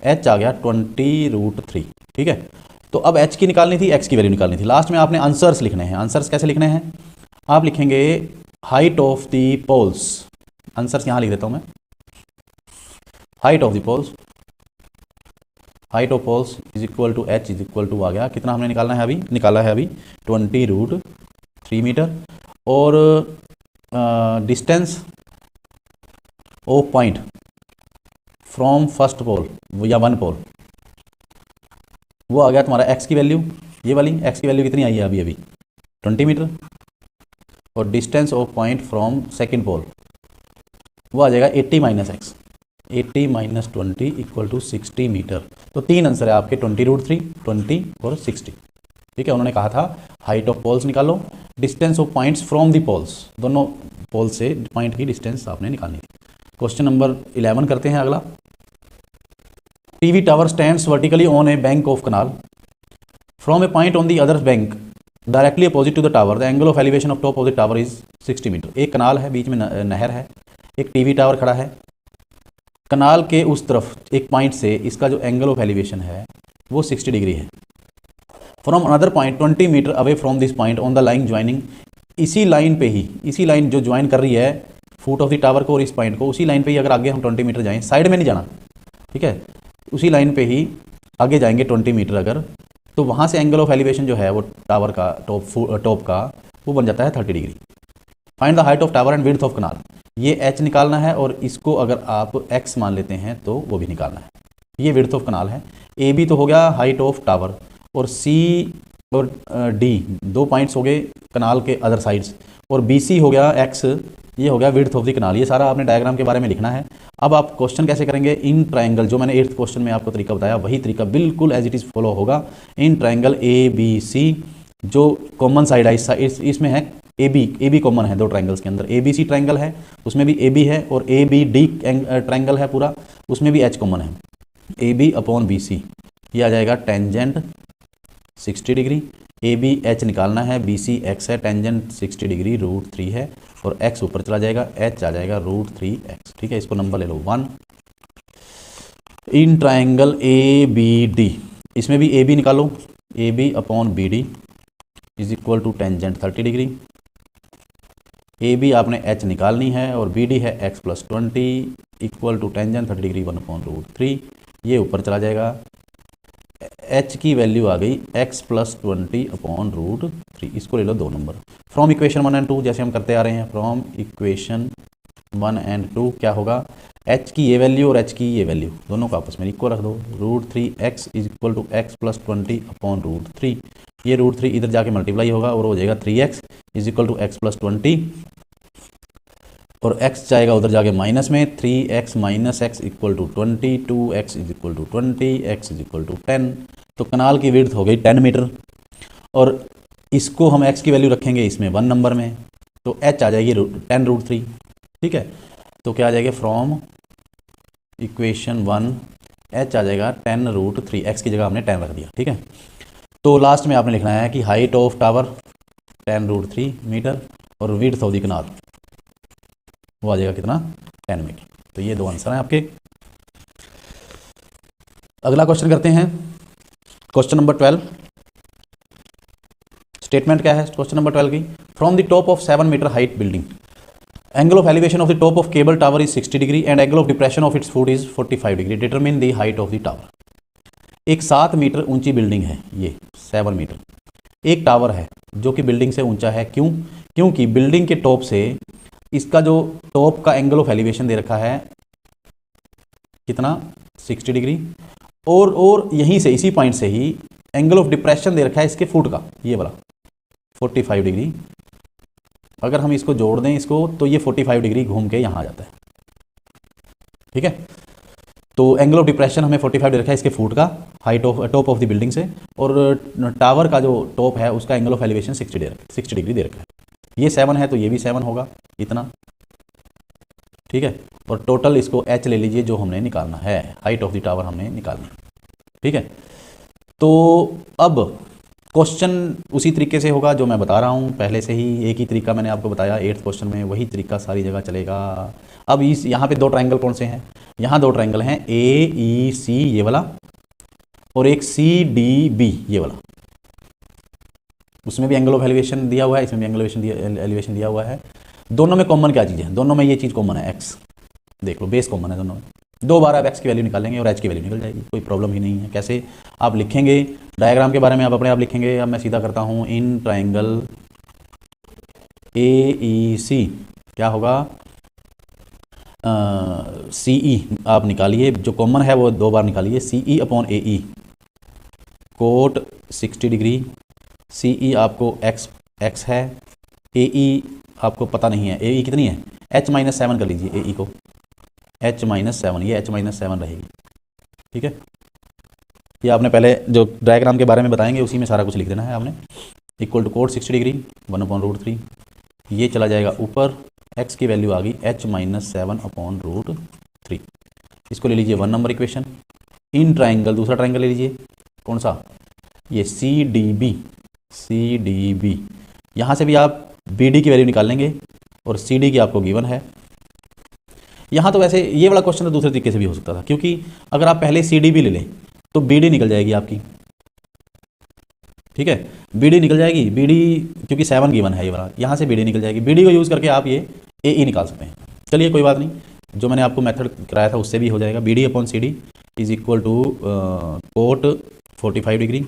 h आ गया 20√3। ठीक है, तो अब h की निकालनी थी, x की वैल्यू निकालनी थी। लास्ट में आपने आंसर्स लिखने हैं। आंसर्स कैसे लिखने हैं, आप लिखेंगे height of the poles answers यहाँ लिख देता हूँ मैं। Height of the poles, height of poles is equal to H is equal to आ गया, कितना हमने निकालना है अभी, निकाला है अभी 20√3 मीटर। और distance of point from first pole या वन पोल, वो आ गया तुम्हारा एक्स की वैल्यू, ये वाली एक्स की वैल्यू कितनी आई है अभी 20 मीटर। और distance of point from second pole वो आ जाएगा 80 minus X, 80 minus 20 equal to 60 metre. तो 3 आंसर है आपके 20√3, 20 और 60। ठीक है, उन्होंने कहा था हाइट ऑफ पोल्स निकालो, distance of points from the poles, दोनों पोल से पॉइंट की डिस्टेंस आपने निकालनी थी। क्वेश्चन नंबर 11 करते हैं अगला। TV tower stands vertically on a bank of canal from a point on the other bank directly opposite to the tower, the angle of elevation of top of the tower is 60 metre. एक कनाल है, बीच में नहर है, एक टीवी टावर खड़ा है, कनाल के उस तरफ एक पॉइंट से इसका जो एंगल ऑफ एलिवेशन है वो 60 डिग्री है। From another point 20 metre away from this point on the line joining, इसी लाइन पे ही, इसी लाइन जो ज्वाइन कर रही है फुट ऑफ द टावर को और इस पॉइंट को, उसी लाइन पे ही अगर आगे हम 20 मीटर जाएं, साइड में नहीं जाना, ठीक है, उसी लाइन पे ही आगे जाएंगे 20 मीटर अगर, तो वहाँ से एंगल ऑफ एलिवेशन जो है वो टावर का टॉप का वो बन जाता है 30 degree. Find the height of tower and width of canal, ये एच निकालना है और इसको अगर आप एक्स मान लेते हैं तो वो भी निकालना है। ये विड्थ ऑफ कनाल है। ए बी तो हो गया हाइट ऑफ टावर, और सी और डी 2 पॉइंट्स हो गए कनाल के अदर साइड्स, और बी सी हो गया एक्स, ये हो गया विड्थ ऑफ द कनाल। ये सारा आपने डायग्राम के बारे में लिखना है। अब आप क्वेश्चन कैसे करेंगे, इन ट्रायंगल, जो मैंने 8th क्वेश्चन में आपको तरीका बताया वही तरीका बिल्कुल एज इट इज़ फॉलो होगा। इन ट्रायंगल ए बी सी, जो कॉमन साइड है इसमें है ए बी कॉमन है 2 ट्रायंगल्स के अंदर, ए बी सी ट्रायंगल है उसमें भी ए बी है, और ए बी डी ट्रायंगल है पूरा, उसमें भी एच कॉमन है। A B upon B C ये आ जाएगा tangent 60 degree, A B H निकालना है, बी सी एक्स है, टेंजेंट 60 डिग्री √3 है, और एक्स ऊपर चला जाएगा, एच आ जाएगा √3x। ठीक है, इसको नंबर ले लो 1। In triangle A B D, इसमें भी ए बी निकालो, A B upon B D is equal to tangent 30 degree. A B आपने एच निकालनी है और बी डी है x + 20 equal to tangent 30 degree 1/√3, ये ऊपर चला जाएगा। एच की वैल्यू आ गई x + 20/√3, इसको ले लो 2 नंबर। फ्रॉम इक्वेशन 1 और 2 जैसे हम करते आ रहे हैं, फ्रॉम इक्वेशन 1 और 2 क्या होगा, h की ये वैल्यू और h की ये वैल्यू दोनों को आपस में इक्वल रख दो। √3x is equal to x + 20/√3, ये √3 इधर जाके मल्टीप्लाई होगा और हो जाएगा 3x is equal to x + 20, और x जाएगा उधर जाके माइनस में, 3x - x equal to 20, 2x is equal to 20, x is equal to 10। तो कनाल की विड्थ हो गई 10 मीटर, और इसको हम x की वैल्यू रखेंगे इसमें 1 नंबर में, तो h आ जाएगी 10√3। ठीक है, तो क्या आ जाएगा, फ्रॉम इक्वेशन 1 h आ जाएगा 10√3, x की जगह हमने 10 रख दिया। ठीक है, तो लास्ट में आपने लिखना है कि हाइट ऑफ टावर 10√3 मीटर और विड्थ ऑफ द कनाल वो आ जाएगा कितना, 10 मीटर। तो ये 2 आंसर हैं आपके। अगला क्वेश्चन करते हैं, क्वेश्चन नंबर 12। स्टेटमेंट क्या है क्वेश्चन नंबर 12 की, from the top of 7 metre height building angle of elevation of the top of cable tower is 60 degree and angle of depression of its foot is 45 degree, determine the height of the tower. एक 7 मीटर ऊंची बिल्डिंग है, ये 7 मीटर एक टावर है जो कि बिल्डिंग से ऊंचा है। क्यों? क्योंकि बिल्डिंग के टॉप से इसका जो टॉप का एंगल ऑफ एलिवेशन दे रखा है कितना, 60 डिग्री, और यहीं से इसी पॉइंट से ही एंगल ऑफ डिप्रेशन दे रखा है इसके फुट का, ये वाला 45 डिग्री। अगर हम इसको जोड़ दें इसको, तो ये 45 डिग्री घूम के यहाँ आ जाता है। ठीक है, तो एंगल ऑफ डिप्रेशन हमें 45 दे रखा है इसके फुट का, height of top of the building से, और टावर का जो टॉप है उसका एंगल ऑफ एलिवेशन 60 डिग्री दे रखा है। ये 7 है तो ये भी 7 होगा इतना। ठीक है, और टोटल इसको h ले लीजिए जो हमने निकालना है, हाइट ऑफ द टावर हमने निकालना है। ठीक है, तो अब क्वेश्चन उसी तरीके से होगा जो मैं बता रहा हूँ पहले से ही, एक ही तरीका मैंने आपको बताया 8th क्वेश्चन में, वही तरीका सारी जगह चलेगा। अब इस यहाँ पे 2 ट्रायंगल कौन से हैं, यहाँ 2 ट्रायंगल हैं, AEC ये वाला और एक CDB ये वाला। उसमें भी एंगल ऑफ एलिवेशन दिया हुआ है, इसमें भी एंगल एलिवेशन दिया हुआ है। दोनों में कॉमन क्या चीज़ है, दोनों में ये चीज़ कॉमन है, एक्स, देख लो बेस कॉमन है दोनों में। 2 बार आप एक्स की वैल्यू निकालेंगे और एच की वैल्यू निकल जाएगी, कोई प्रॉब्लम ही नहीं है। कैसे आप लिखेंगे, डायग्राम के बारे में आप अपने आप लिखेंगे। अब मैं सीधा करता हूँ, इन ट्राइंगल AEC क्या होगा, CE आप निकालिए, जो कॉमन है वो 2 बार निकालिए, CE upon AE cot 60 degree. CE आपको x है, AE आपको पता नहीं है, AE कितनी है, H-7 कर लीजिए AE को, H-7, ये H-7 रहेगी, ठीक है। ये आपने पहले जो डायग्राम के बारे में बताएंगे उसी में सारा कुछ लिख देना है आपने। इक्वल टू कोट 60 डिग्री 1/√3, ये चला जाएगा ऊपर, x की वैल्यू आ गई H-7/√3। इसको ले लीजिए 1 नंबर इक्वेशन। इन ट्राइंगल, दूसरा ट्राइंगल ले लीजिए, कौन सा, ये CDB। यहाँ से भी आप BD की वैल्यू निकाल लेंगे और CD की आपको गिवन है। यहाँ तो वैसे ये वाला क्वेश्चन तो दूसरे तरीके से भी हो सकता था, क्योंकि अगर आप पहले CDB ले लें तो BD निकल जाएगी आपकी, ठीक है, BD निकल जाएगी, BD क्योंकि 7 गिवन है ये वाला, यहाँ से BD निकल जाएगी। BD को यूज़ करके आप ये AE निकाल सकते हैं। चलिए कोई बात नहीं, जो मैंने आपको मेथड कराया था उससे भी हो जाएगा। BD upon CD is equal to cot 45 degree,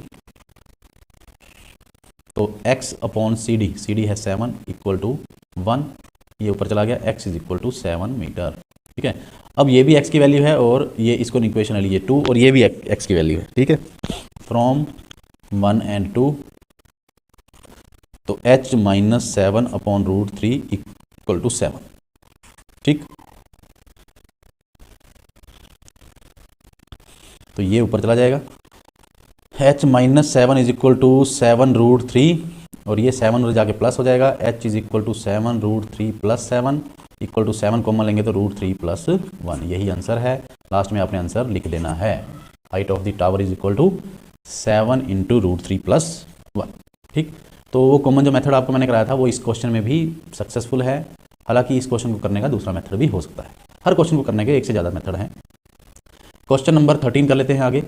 तो x अपॉन CD है 7 इक्वल टू 1, ये ऊपर चला गया, x is equal to 7 metre, ठीक है। अब ये भी x की वैल्यू है और ये इसको इक्वेशन ले लीजिए 2, और ये भी x की वैल्यू है, ठीक है। फ्रॉम 1 and 2, तो H-7/√3 इक्वल टू 7, ठीक। तो ये ऊपर चला जाएगा, H-7 इज इक्वल टू 7√3, और ये 7 और जाके प्लस हो जाएगा, H is equal to 7√3 + 7 equal to 7 common लेंगे तो √3 + 1, यही आंसर है। लास्ट में आपने आंसर लिख देना है, height of the tower is equal to 7 × √3 + 1, ठीक। तो वो कॉमन जो मेथड आपको मैंने कराया था वो इस क्वेश्चन में भी सक्सेसफुल है। हालांकि इस क्वेश्चन को करने का दूसरा मेथड भी हो सकता है, हर क्वेश्चन को करने के एक से ज़्यादा मेथड हैं। क्वेश्चन नंबर 13 कर लेते हैं आगे।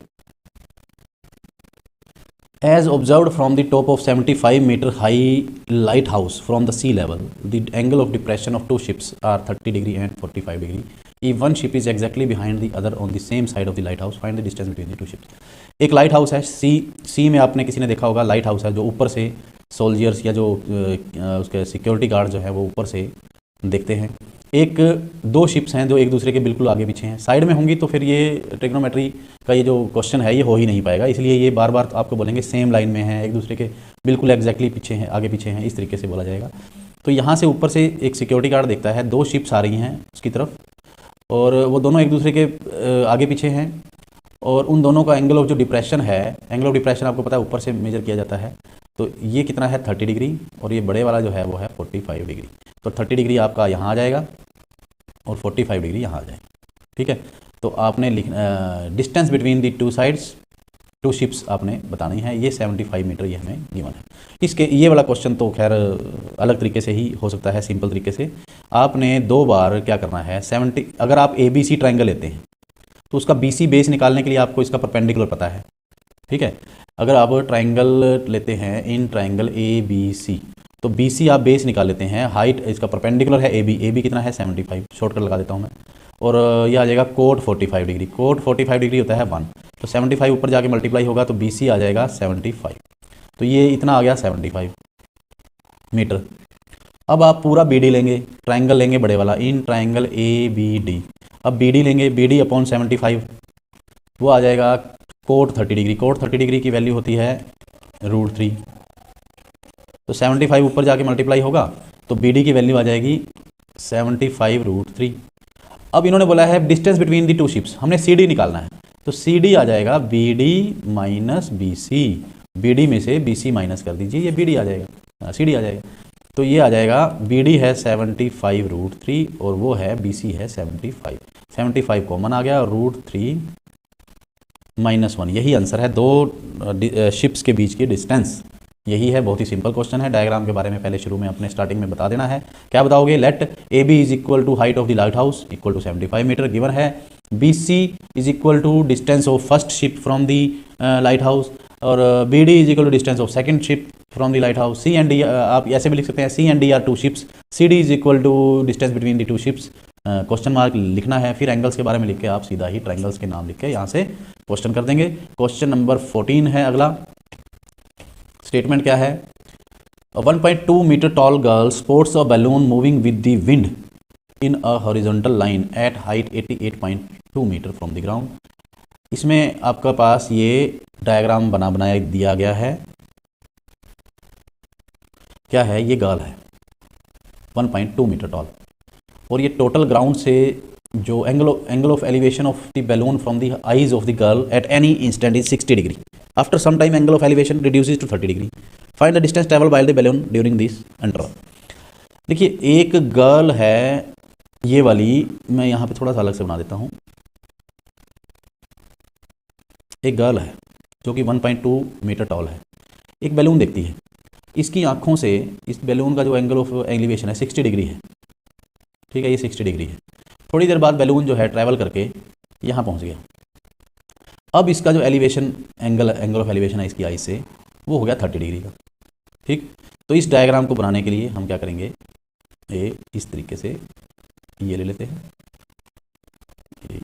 As observed from the top of 75-meter high lighthouse from the sea level, the angle of depression of 2 ships are 30 degree and 45 degree. If one ship is exactly behind the other on the same side of the lighthouse, find the distance between the 2 ships. एक लाइट हाउस है, सी में आपने किसी ने देखा होगा, लाइट हाउस है जो ऊपर से सोल्जर्स या जो उसके सिक्योरिटी गार्ड जो है वो ऊपर से देखते हैं। एक 2 शिप्स हैं जो एक दूसरे के बिल्कुल आगे पीछे हैं, साइड में होंगी तो फिर ये ट्रिग्नोमेट्री का ये जो क्वेश्चन है ये हो ही नहीं पाएगा, इसलिए ये बार बार आपको बोलेंगे सेम लाइन में है, एक दूसरे के बिल्कुल एग्जैक्टली पीछे हैं, आगे पीछे हैं, इस तरीके से बोला जाएगा। तो यहाँ से ऊपर से एक सिक्योरिटी गार्ड देखता है, 2 शिप्स आ रही हैं उसकी तरफ और वो दोनों एक दूसरे के आगे पीछे हैं, और उन दोनों का एंगल ऑफ जो डिप्रेशन है, एंगल ऑफ डिप्रेशन आपको पता है ऊपर से मेजर किया जाता है, तो ये कितना है 30 डिग्री, और ये बड़े वाला जो है वो है 45 डिग्री। तो 30 डिग्री आपका यहाँ आ जाएगा और 45 डिग्री यहाँ आ जाएगा, ठीक है। तो आपने distance between the 2 sides 2 ships आपने बतानी है, ये 75 मीटर ये हमें गिवन है। इसके ये वाला क्वेश्चन तो खैर अलग तरीके से ही हो सकता है, सिंपल तरीके से। आपने 2 बार क्या करना है, 70, अगर आप ABC ट्राइंगल लेते हैं तो उसका BC बेस निकालने के लिए आपको इसका परपेंडिकुलर पता है, ठीक है। अगर आप ट्राइंगल लेते हैं इन ट्राइंगल ABC, तो BC आप बेस निकाल लेते हैं, हाइट इसका परपेंडिकुलर है AB कितना है 75, शॉर्टकट लगा देता हूँ मैं, और यह आ जाएगा कोट 45 डिग्री, कोट 45 डिग्री होता है 1, तो 75 ऊपर जाके मल्टीप्लाई होगा तो BC आ जाएगा 75, तो ये इतना आ गया 75 मीटर। अब आप पूरा BD लेंगे, ट्राइंगल लेंगे बड़े वाला, इन ट्राइंगल ABD, अब BD लेंगे, BD अपॉन 75 वो आ जाएगा कोट 30 डिग्री, कोट 30 डिग्री की वैल्यू होती है √3, तो 75 ऊपर जाके मल्टीप्लाई होगा तो BD की वैल्यू आ जाएगी 75√3। अब इन्होंने बोला है डिस्टेंस बिटवीन दी 2 शिप्स, हमने CD निकालना है, तो CD आ जाएगा BD माइनस BC, BD में से BC माइनस कर दीजिए, ये BD आ जाएगा, CD आ जाएगा, तो ये आ जाएगा BD है 75√3 और वो है BC है 75 कॉमन आ गया, √3 - 1, यही आंसर है 2 शिप्स के बीच की डिस्टेंस, यही है। बहुत ही सिंपल क्वेश्चन है। डायग्राम के बारे में पहले शुरू में अपने स्टार्टिंग में बता देना है। क्या बताओगे, let AB is equal to height of the lighthouse equal to 75 metre given है, BC is equal to distance of first ship from the lighthouse, और BD is equal to distance of second ship from the lighthouse. C and D आप ऐसे भी लिख सकते हैं, C and D are two ships, C D is equal to distance between the two ships. Question mark लिखना है, फिर एंगल्स के बारे में लिख के आप सीधा ही ट्रायंगल्स के नाम लिख के यहाँ से क्वेश्चन कर देंगे। क्वेश्चन नंबर 14 है अगला। स्टेटमेंट क्या है? 1.2 metre tall girl sports a balloon moving with the wind in a horizontal line at height 88.2 metre from the ground. इसमें आपका पास ये डायग्राम बनाया दिया गया है। क्या है? ये गर्ल है 1.2 मीटर टॉल, और ये टोटल ग्राउंड से जो angle of elevation of the balloon from the eyes of the girl at any instant is 60 degree. After some time angle of elevation reduces to 30 degree. Find the distance travel by the balloon during this interval. देखिए, एक गर्ल है ये वाली, मैं यहाँ पे थोड़ा सा अलग से बना देता हूँ। एक गर्ल है जो कि 1.2 मीटर टॉल है, एक बैलून देखती है। इसकी आंखों से इस बैलून का जो एंगल ऑफ एलिवेशन है 60 डिग्री है, ठीक है, ये 60 डिग्री है। थोड़ी देर बाद बैलून जो है ट्रैवल करके यहाँ पहुँच गया। अब इसका जो एलिवेशन एंगल ऑफ एलिवेशन है इसकी आई से, वो हो गया 30 डिग्री का। ठीक, तो इस डायग्राम को बनाने के लिए हम क्या करेंगे, इस तरीके से ये ले लेते हैं,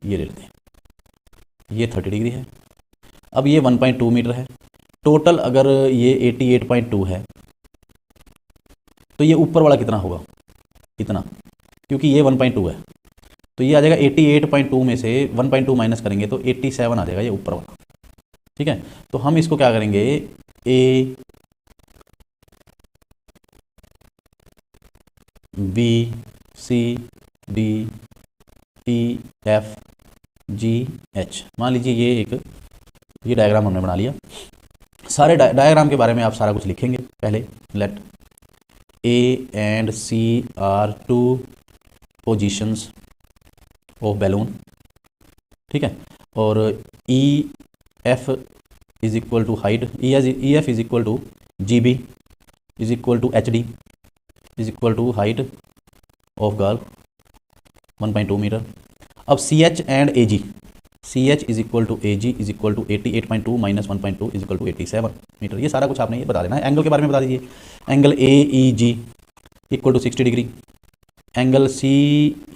ये ले लेते हैं, ये 30 डिग्री है। अब ये 1.2 मीटर है टोटल। अगर ये 88.2 है तो ये ऊपर वाला कितना होगा? इतना, क्योंकि ये 1.2 है तो ये आ जाएगा 88.2 में से 1.2 माइनस करेंगे तो 87 आ जाएगा, ये ऊपर वाला। ठीक है, तो हम इसको क्या करेंगे, A B C D E F G H, मान लीजिए ये डायग्राम हमने बना लिया। सारे डायग्राम के बारे में आप सारा कुछ लिखेंगे पहले। Let A and C are two positions of balloon, ठीक है, और E F is equal to height, E F is equal to G B is equal to H D is equal to height of girl 1.2 metre. अब C H and A G, C H is equal to A G is equal to 88.2 minus 1.2 is equal to 87 metre. ये सारा कुछ आपने ये बता देना है। एंगल के बारे में बता दीजिए, angle A E G equal to 60 degree, angle C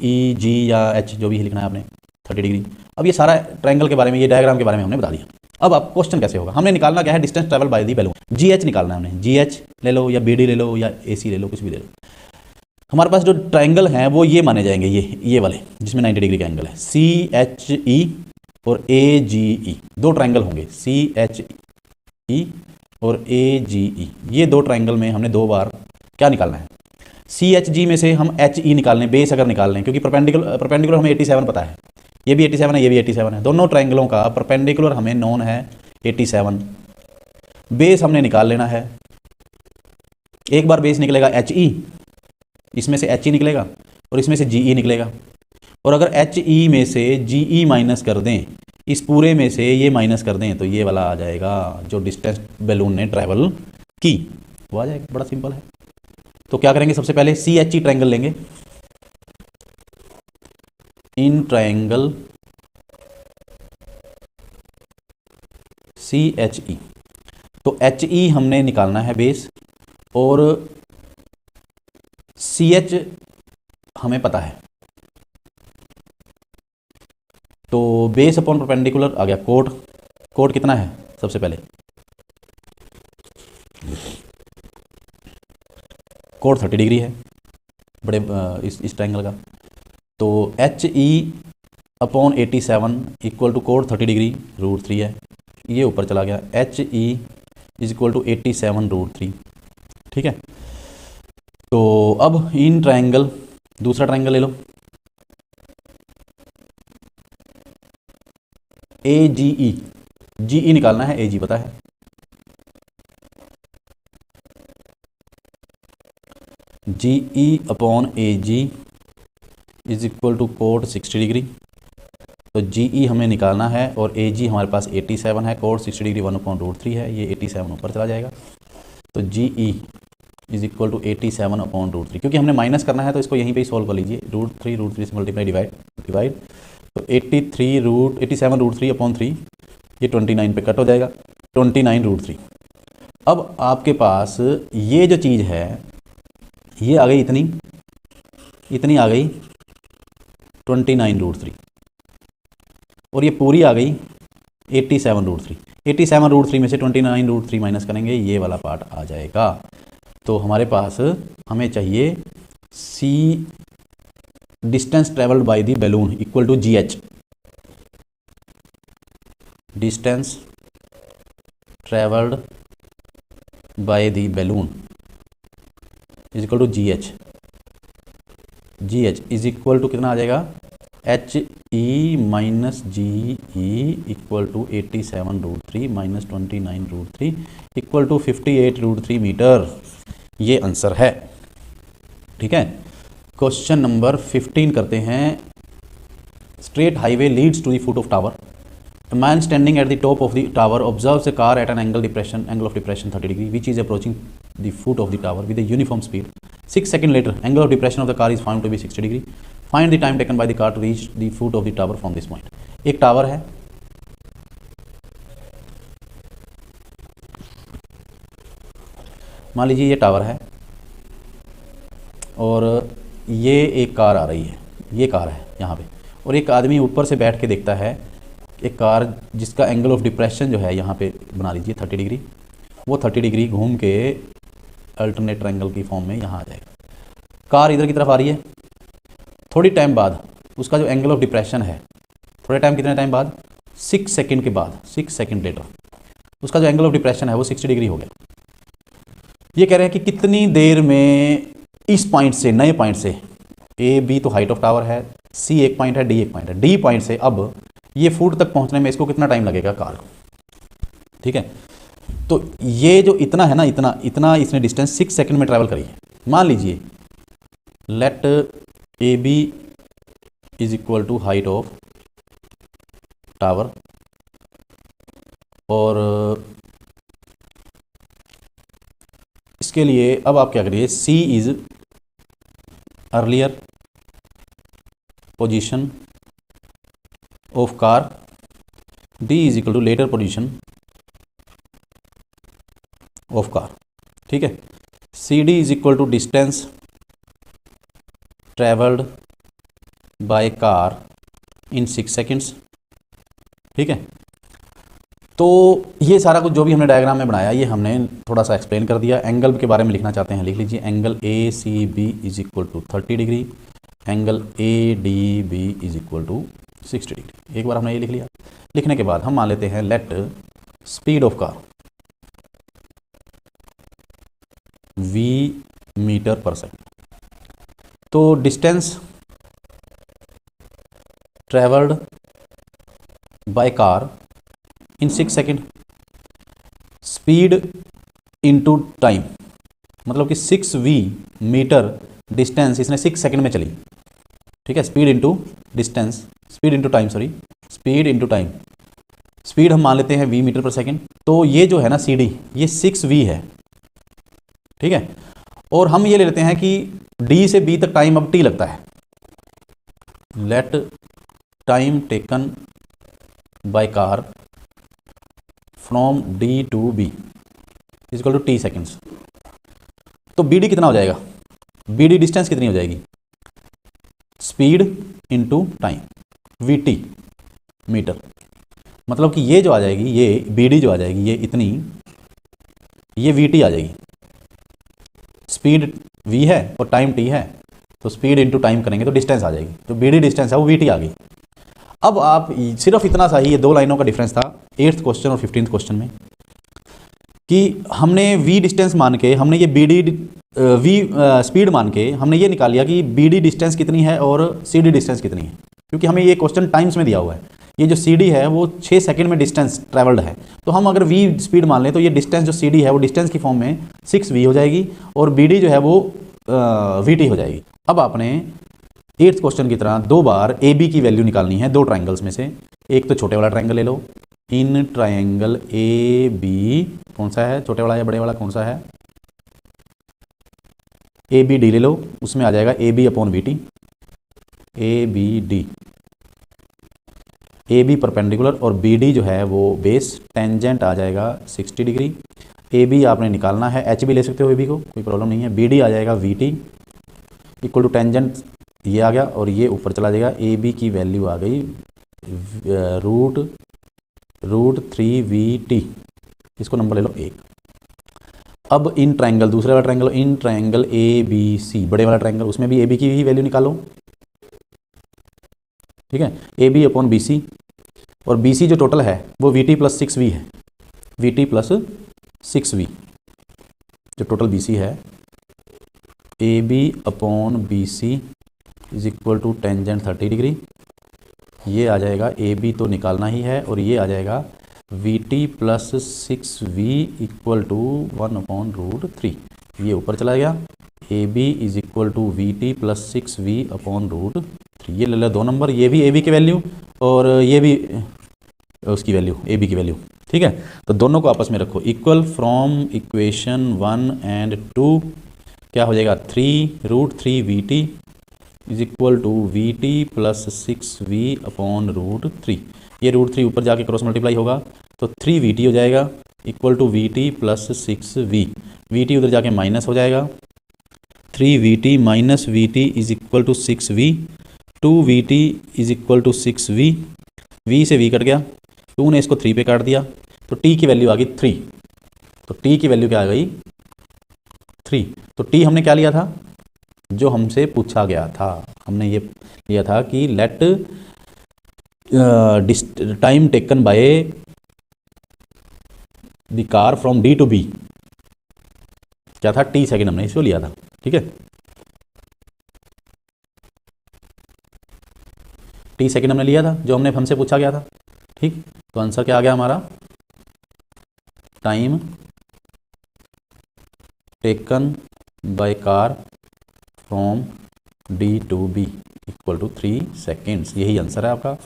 E G या एच जो भी लिखना है आपने 30 डिग्री। अब ये सारा ट्रायंगल के बारे में, ये डायग्राम के बारे में हमने बता दिया। अब आप क्वेश्चन कैसे होगा, हमने निकालना क्या है, distance travel by the balloon. Ji H निकालना है हमने, जी एच ले लो या बी डी ले लो या ए सी ले लो, कुछ भी ले लो। हमारे पास जो ट्रायंगल हैं वो ये माने जाएंगे, ये वाले जिसमें 90 डिग्री का एंगल है, सी एच ई और ए जी ई। दो ट्रायंगल होंगे, सी एच ई और ए जी ई। ये दो ट्रायंगल में हमने दो बार क्या निकालना है, सी एच जी में से हम एच ई निकाल लें, बेस अगर निकाल लें, क्योंकि परपेंडिकुलर हमें 87 पता है, ये भी 87 है, ये भी 87 है। दोनों ट्रायंगलों का परपेंडिकुलर हमें नोन है 87। बेस हमने निकाल लेना है। एक बार बेस निकलेगा एच ई, इसमें से एच ई निकलेगा और इसमें से जी ई निकलेगा। और अगर एच ई में से जी ई माइनस कर दें, इस पूरे में से ये माइनस कर दें, तो ये वाला आ जाएगा जो डिस्टेंस बैलून ने ट्रैवल की, वो आ जाएगा। बड़ा सिंपल है। तो क्या करेंगे, सबसे पहले सी एच ई ट्रायंगल लेंगे। In triangle C H E, तो एच ई हमने निकालना है बेस, और सी एच हमें पता है, तो बेस अपॉन परपेंडिकुलर आ गया कोड। कोड कितना है, सबसे पहले कोड 30 डिग्री है बड़े इस ट्रायंगल का। तो H E upon 87 equal to cot 30 degree √3 है, ये ऊपर चला गया। H E is equal to 87 √3, ठीक है। तो अब इन ट्रायंगल, दूसरा ट्रायंगल ले लो, ए जी ई, जी ई निकालना है, ए जी पता है। G E upon A G is equal to cot 60 degree. तो जी ई हमें निकालना है और ए जी हमारे पास 87 है, कोड 60 डिग्री 1/√3 है, ये 87 ऊपर चला जाएगा। तो G E is equal to 87/√3, क्योंकि हमने माइनस करना है तो इसको यहीं पे ही सॉल्व कर लीजिए। √3 से मल्टीप्लाई डिवाइड, तो 87 √3/3, ये 29 पे कट हो जाएगा, 29 √3। अब आपके पास ये जो चीज़ है ये आ गई इतनी आ गई 29√3 और ये पूरी आ गई 87√3। 87√3 में से 29√3 माइनस करेंगे, ये वाला पार्ट आ जाएगा। तो हमारे पास हमें चाहिए see distance travelled by the balloon equal to GH, distance travelled by the balloon is equal to GH। GH is equal to कितना आ जाएगा, HE minus GE equal to 87√3 minus 29√3 equal to 58√3 metre. ये आंसर है। ठीक है, क्वेश्चन नंबर 15 करते हैं। Straight highway leads to the foot of tower. A man standing at the top of the tower observes a car at an angle of depression 30 degree which is approaching the foot of the tower with a uniform speed. 6 seconds later, angle of depression of the car is found to be 60 degree. Find the time taken by the car to reach the foot of the tower from this point. एक टावर है, मान लीजिए ये टावर है और ये एक कार आ रही है, ये कार है यहाँ पे, और एक आदमी ऊपर से बैठ के देखता है एक कार जिसका एंगल ऑफ डिप्रेशन जो है यहाँ पे बना लीजिए 30 डिग्री, वो 30 डिग्री घूम के अल्टरनेट ट्रायंगल की फॉर्म में यहाँ आ जाएगा। कार इधर की तरफ आ रही है, थोड़ी टाइम बाद उसका जो एंगल ऑफ डिप्रेशन है, थोड़े टाइम, कितने टाइम बाद, 6 सेकेंड के बाद, 6 सेकेंड लेटर उसका जो एंगल ऑफ डिप्रेशन है वो 60 डिग्री हो गया। ये कह रहे हैं कि कितनी देर में इस पॉइंट से, नए पॉइंट से, AB तो हाइट ऑफ टावर है, C एक पॉइंट है, D एक पॉइंट है, D पॉइंट से अब ये फुट तक पहुंचने में इसको कितना टाइम लगेगा कार को। ठीक है, तो ये जो इतना है ना, इतना इसने डिस्टेंस 6 सेकंड में ट्रैवल करी है। मान लीजिए let AB is equal to height of tower और इसके लिए अब आप क्या करिए, C is earlier position of car, D is equal to later position of car. ठीक है, CD is equal to distance travelled by car in 6 seconds. ठीक है, तो ये सारा कुछ जो भी हमने डायग्राम में बनाया ये हमने थोड़ा सा एक्सप्लेन कर दिया। एंगल के बारे में लिखना चाहते हैं, लिख लीजिए angle ACB is equal to 30 degree, angle ADB is equal to 60 degree. एक बार हमने ये लिख लिया। लिखने के बाद हम मान लेते हैं let speed of car V metre per second. तो distance travelled by car in 6 second, speed into time, मतलब कि 6V मीटर डिस्टेंस इसने 6 सेकेंड में चली। ठीक है, speed into distance, speed into time, sorry speed into time, speed हम मान लेते हैं V मीटर पर सेकेंड। तो ये जो है ना CD ये 6V है। ठीक है, और हम ये ले लेते हैं कि D से B तक टाइम अब T लगता है। Let time taken by car from D to B is equal to T seconds. तो BD कितना हो जाएगा, BD डिस्टेंस कितनी हो जाएगी, speed into time VT metre, मतलब कि ये जो आ जाएगी, ये BD जो आ जाएगी ये इतनी, ये VT आ जाएगी। स्पीड V है और टाइम T है, तो स्पीड इनटू टाइम करेंगे तो डिस्टेंस आ जाएगी, तो BD डिस्टेंस है वो VT आ गई। अब आप सिर्फ इतना सा ही, ये 2 लाइनों का डिफरेंस था 8th क्वेश्चन और 15th क्वेश्चन में, कि हमने V डिस्टेंस मान के, हमने ये BD V स्पीड मान के हमने ये निकाल लिया कि BD डिस्टेंस कितनी है और CD डिस्टेंस कितनी है, क्योंकि हमें ये क्वेश्चन टाइम्स में दिया हुआ है। ये जो CD है वो 6 सेकंड में डिस्टेंस ट्रैवल्ड है, तो हम अगर V स्पीड मान लें तो ये डिस्टेंस जो CD है वो डिस्टेंस की फॉर्म में 6V हो जाएगी और BD जो है वो VT हो जाएगी। अब आपने 8th क्वेश्चन की तरह 2 बार AB की वैल्यू निकालनी है 2 ट्राइंगल्स में से। एक तो छोटे वाला ट्राइंगल ले लो, इन ट्राइंगल AB कौन सा है, छोटे वाला या बड़े वाला कौन सा है, ABD ले लो, उसमें आ जाएगा AB upon VT, ABD, AB perpendicular और BD जो है वो बेस, टेंजेंट आ जाएगा 60 डिग्री, ए बी आपने निकालना है, एच भी ले सकते हो ए बी को, कोई प्रॉब्लम नहीं है। बी डी आ जाएगा V T equal to tangent, ये आ गया और ये ऊपर चला जाएगा। ए बी की वैल्यू आ गई रूट 3VT, इसको नंबर ले लो 1। अब इन ट्रायंगल, दूसरे वाला triangle, in triangle A B C, बड़े वाला ट्रायंगल, उसमें भी ए बी की ही वैल्यू निकालो, ठीक है। A B upon B C, और बी सी जो टोटल है वो वी टी प्लस 6V है, वी टी प्लस 6V जो टोटल बी सी है। A B upon B C is equal to tangent 30 degree, ये आ जाएगा। ए बी तो निकालना ही है, और ये आ जाएगा V T plus 6V equal to 1/√3, ये ऊपर चला गया। A B is equal to V T plus 6V upon √3, ये ले लो 2 नंबर, ये भी ए बी की वैल्यू और ये भी उसकी वैल्यू, ए बी की वैल्यू, ठीक है। तो दोनों को आपस में रखो इक्वल, फ्रॉम इक्वेशन 1 एंड 2 क्या हो जाएगा 3√3VT is equal to V T plus 6V upon √3, ये √3 ऊपर जाके क्रॉस मल्टीप्लाई होगा तो 3VT हो जाएगा equal to V T plus 6V, वी टी उधर जाके माइनस हो जाएगा, 3VT minus V T is equal to 6V, 2VT is equal to 6V, V से V कट गया, 2 ने इसको 3 पे काट दिया तो T की वैल्यू आ गई 3, तो T की वैल्यू क्या आ गई 3। तो T हमने क्या लिया था, जो हमसे पूछा गया था, हमने ये लिया था कि let time taken by the car from D to B, क्या था T सेकेंड, हमने इसको लिया था, ठीक है। T सेकेंड हमने लिया था जो हमसे पूछा गया था, ठीक। तो आंसर क्या आ गया हमारा, time taken by car from D to B equal to 3 seconds, यही आंसर है आपका।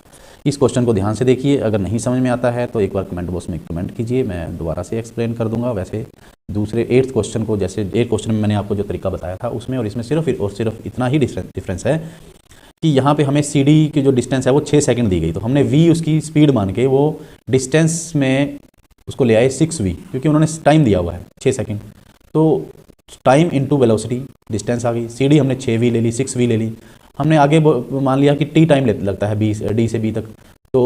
इस क्वेश्चन को ध्यान से देखिए, अगर नहीं समझ में आता है तो एक बार कमेंट बॉक्स में कमेंट कीजिए, मैं दोबारा से एक्सप्लेन कर दूंगा। वैसे दूसरे 8th क्वेश्चन को, जैसे 8th क्वेश्चन में मैंने आपको जो तरीका बताया था उसमें और इसमें सिर्फ और सिर्फ इतना ही डिफरेंस है कि यहाँ पे हमें CD की जो डिस्टेंस है वो 6 सेकंड दी गई, तो हमने V उसकी स्पीड मान के वो डिस्टेंस में उसको ले आए 6V, क्योंकि उन्होंने टाइम दिया हुआ है 6 सेकंड, तो टाइम इनटू वेलोसिटी डिस्टेंस आ गई। CD हमने 6V ले ली, 6V ले ली, हमने आगे मान लिया कि T टाइम लगता है D से B तक, तो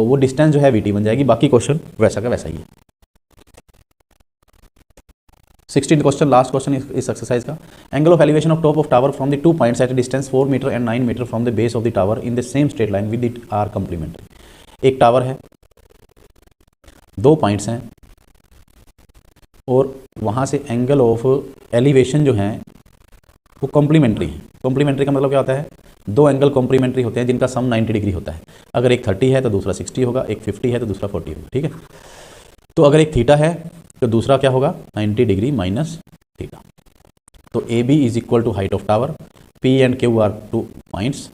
वो डिस्टेंस जो है VT बन जाएगी। बाकी क्वेश्चन वैसा का वैसा ही है। 16th क्वेश्चन, लास्ट क्वेश्चन इस एक्सरसाइज का, angle of elevation of top of tower from the 2 points at distance 4 metre and 9 metre from the base of the tower in the same straight line with it are complementary. एक टावर है, 2 पॉइंट्स हैं, और वहाँ से एंगल ऑफ एलिवेशन जो है वो कॉम्प्लीमेंट्री है। कॉम्प्लीमेंट्री का मतलब क्या होता है, 2 एंगल कॉम्प्लीमेंट्री होते हैं जिनका सम 90 डिग्री होता है। अगर एक 30 है तो दूसरा 60 होगा, एक 50 है तो दूसरा 40 होगा, ठीक है। तो अगर एक थीटा है तो दूसरा क्या होगा 90 डिग्री माइनस थीटा। तो A B is equal to height of tower, P and Q are 2 points,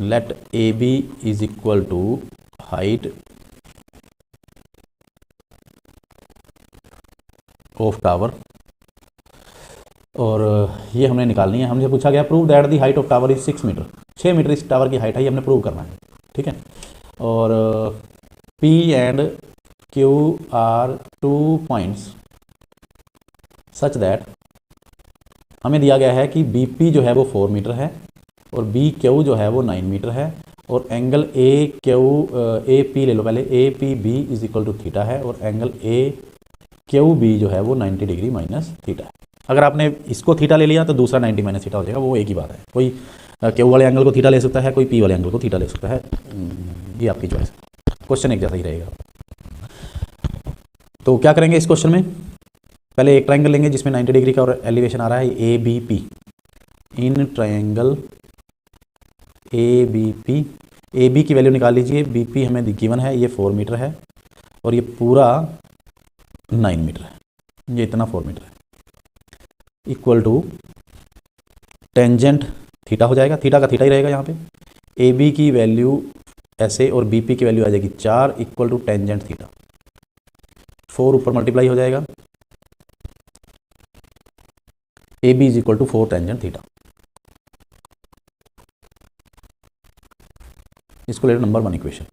let A B is equal to height of tower, और ये हमने निकालनी है। हमसे पूछा गया prove that the height of tower is 6 metre, 6 metre इस टावर की हाइट है, ये हमने प्रूव करना है, ठीक है। और P and Q are 2 points such that, हमें दिया गया है कि BP जो है वो 4 मीटर है और BQ जो है वो 9 मीटर है, और एंगल AP ले लो पहले, APB is equal to theta है, और एंगल AQB जो है वो 90 डिग्री माइनस थीटा है। अगर आपने इसको थीटा ले लिया तो दूसरा 90 माइनस थीटा हो जाएगा, वो एक ही बात है। कोई Q वाले एंगल को थीटा ले सकता है, कोई P वाले एंगल को थीटा ले सकता है, ये आपकी चॉइस है, क्वेश्चन एक जैसा ही रहेगा। तो क्या करेंगे इस क्वेश्चन में, पहले एक ट्रायंगल लेंगे जिसमें 90 डिग्री का और एलिवेशन आ रहा है ABP। In triangle ABP, AB की वैल्यू निकाल लीजिए, BP हमें गिवन है, ये 4 मीटर है और ये पूरा 9 मीटर है, ये इतना 4 मीटर है, इक्वल टू टेंजेंट थीटा हो जाएगा, थीटा का थीटा ही रहेगा यहाँ पे। AB की वैल्यू ऐसे और BP की वैल्यू आ जाएगी 4 इक्वल टू टेंजेंट थीटा, 4 ऊपर मल्टीप्लाई हो जाएगा, AB is equal to 4 tangent theta. इसको ले लो number 1 equation.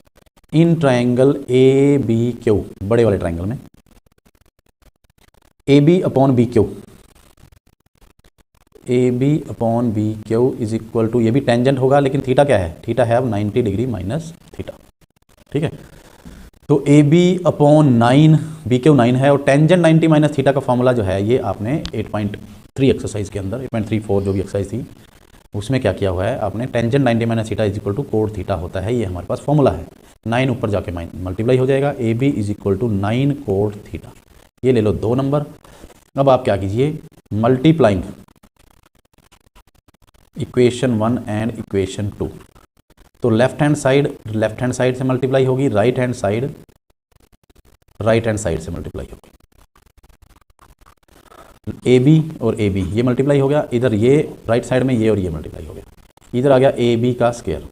In triangle ABQ, बड़े वाले ट्रायंगल में A B upon B Q, A B upon B Q is equal to, ये भी टेंजेंट होगा लेकिन थीटा क्या है, थीटा है अब 90 डिग्री माइनस थीटा, ठीक है। तो A B upon 9, B Q 9 है और टेंजेंट 90 माइनस थीटा का फॉर्मूला जो है ये आपने 8.3 एक्सरसाइज के अंदर 8.34 जो भी एक्सरसाइज थी उसमें क्या किया हुआ है आपने, tangent 90 minus theta is equal to cot theta होता है, ये हमारे पास फॉर्मूला है। 9 ऊपर जाके मल्टीप्लाई हो जाएगा, A B is equal to 9 cot theta, ये ले लो 2 नंबर। अब आप क्या कीजिए, मल्टीप्लाइंग इक्वेशन 1 एंड इक्वेशन 2, तो लेफ्ट हैंड साइड से मल्टीप्लाई होगी, राइट हैंड साइड से मल्टीप्लाई होगी। ए बी और ए बी ये मल्टीप्लाई हो गया, इधर ये राइट साइड में ये और ये मल्टीप्लाई हो गया, इधर आ गया ए बी का स्क्वायर,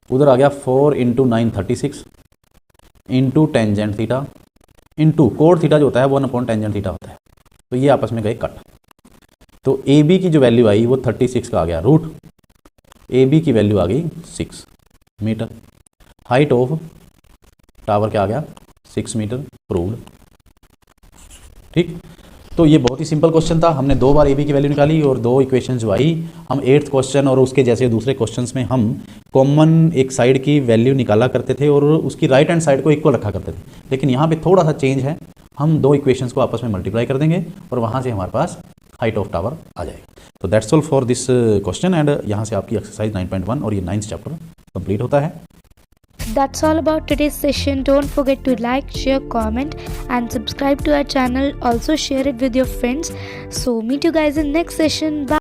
उधर आ गया 4 into 9 36 into tangent theta into code theta जो होता है 1 अपॉन टेंजेंट थीटा होता है, तो ये आपस में गए कट। तो ए बी की जो वैल्यू आई वो 36 का आ गया रूट, ए बी की वैल्यू आ गई 6 मीटर, हाइट ऑफ टावर क्या आ गया 6 मीटर, प्रूव्ड। ठीक, तो ये बहुत ही सिंपल क्वेश्चन था, हमने 2 बार ए बी की वैल्यू निकाली और 2 इक्वेशन जो आई, हम 8th क्वेश्चन और उसके जैसे दूसरे क्वेश्चंस में हम कॉमन एक साइड की वैल्यू निकाला करते थे और उसकी राइट हैंड साइड को इक्वल रखा करते थे, लेकिन यहाँ पे थोड़ा सा चेंज है, हम 2 इक्वेशंस को आपस में मल्टीप्लाई कर देंगे और वहाँ से हमारे पास हाइट ऑफ टावर आ जाएगा। तो that's all for this question and यहाँ से आपकी एक्सरसाइज 9.1 और ये 9th चैप्टर कंप्लीट होता है। That's all about today's session. Don't forget to like, share, comment and subscribe to our channel. Also share it with your friends. So meet you guys in next session. Bye.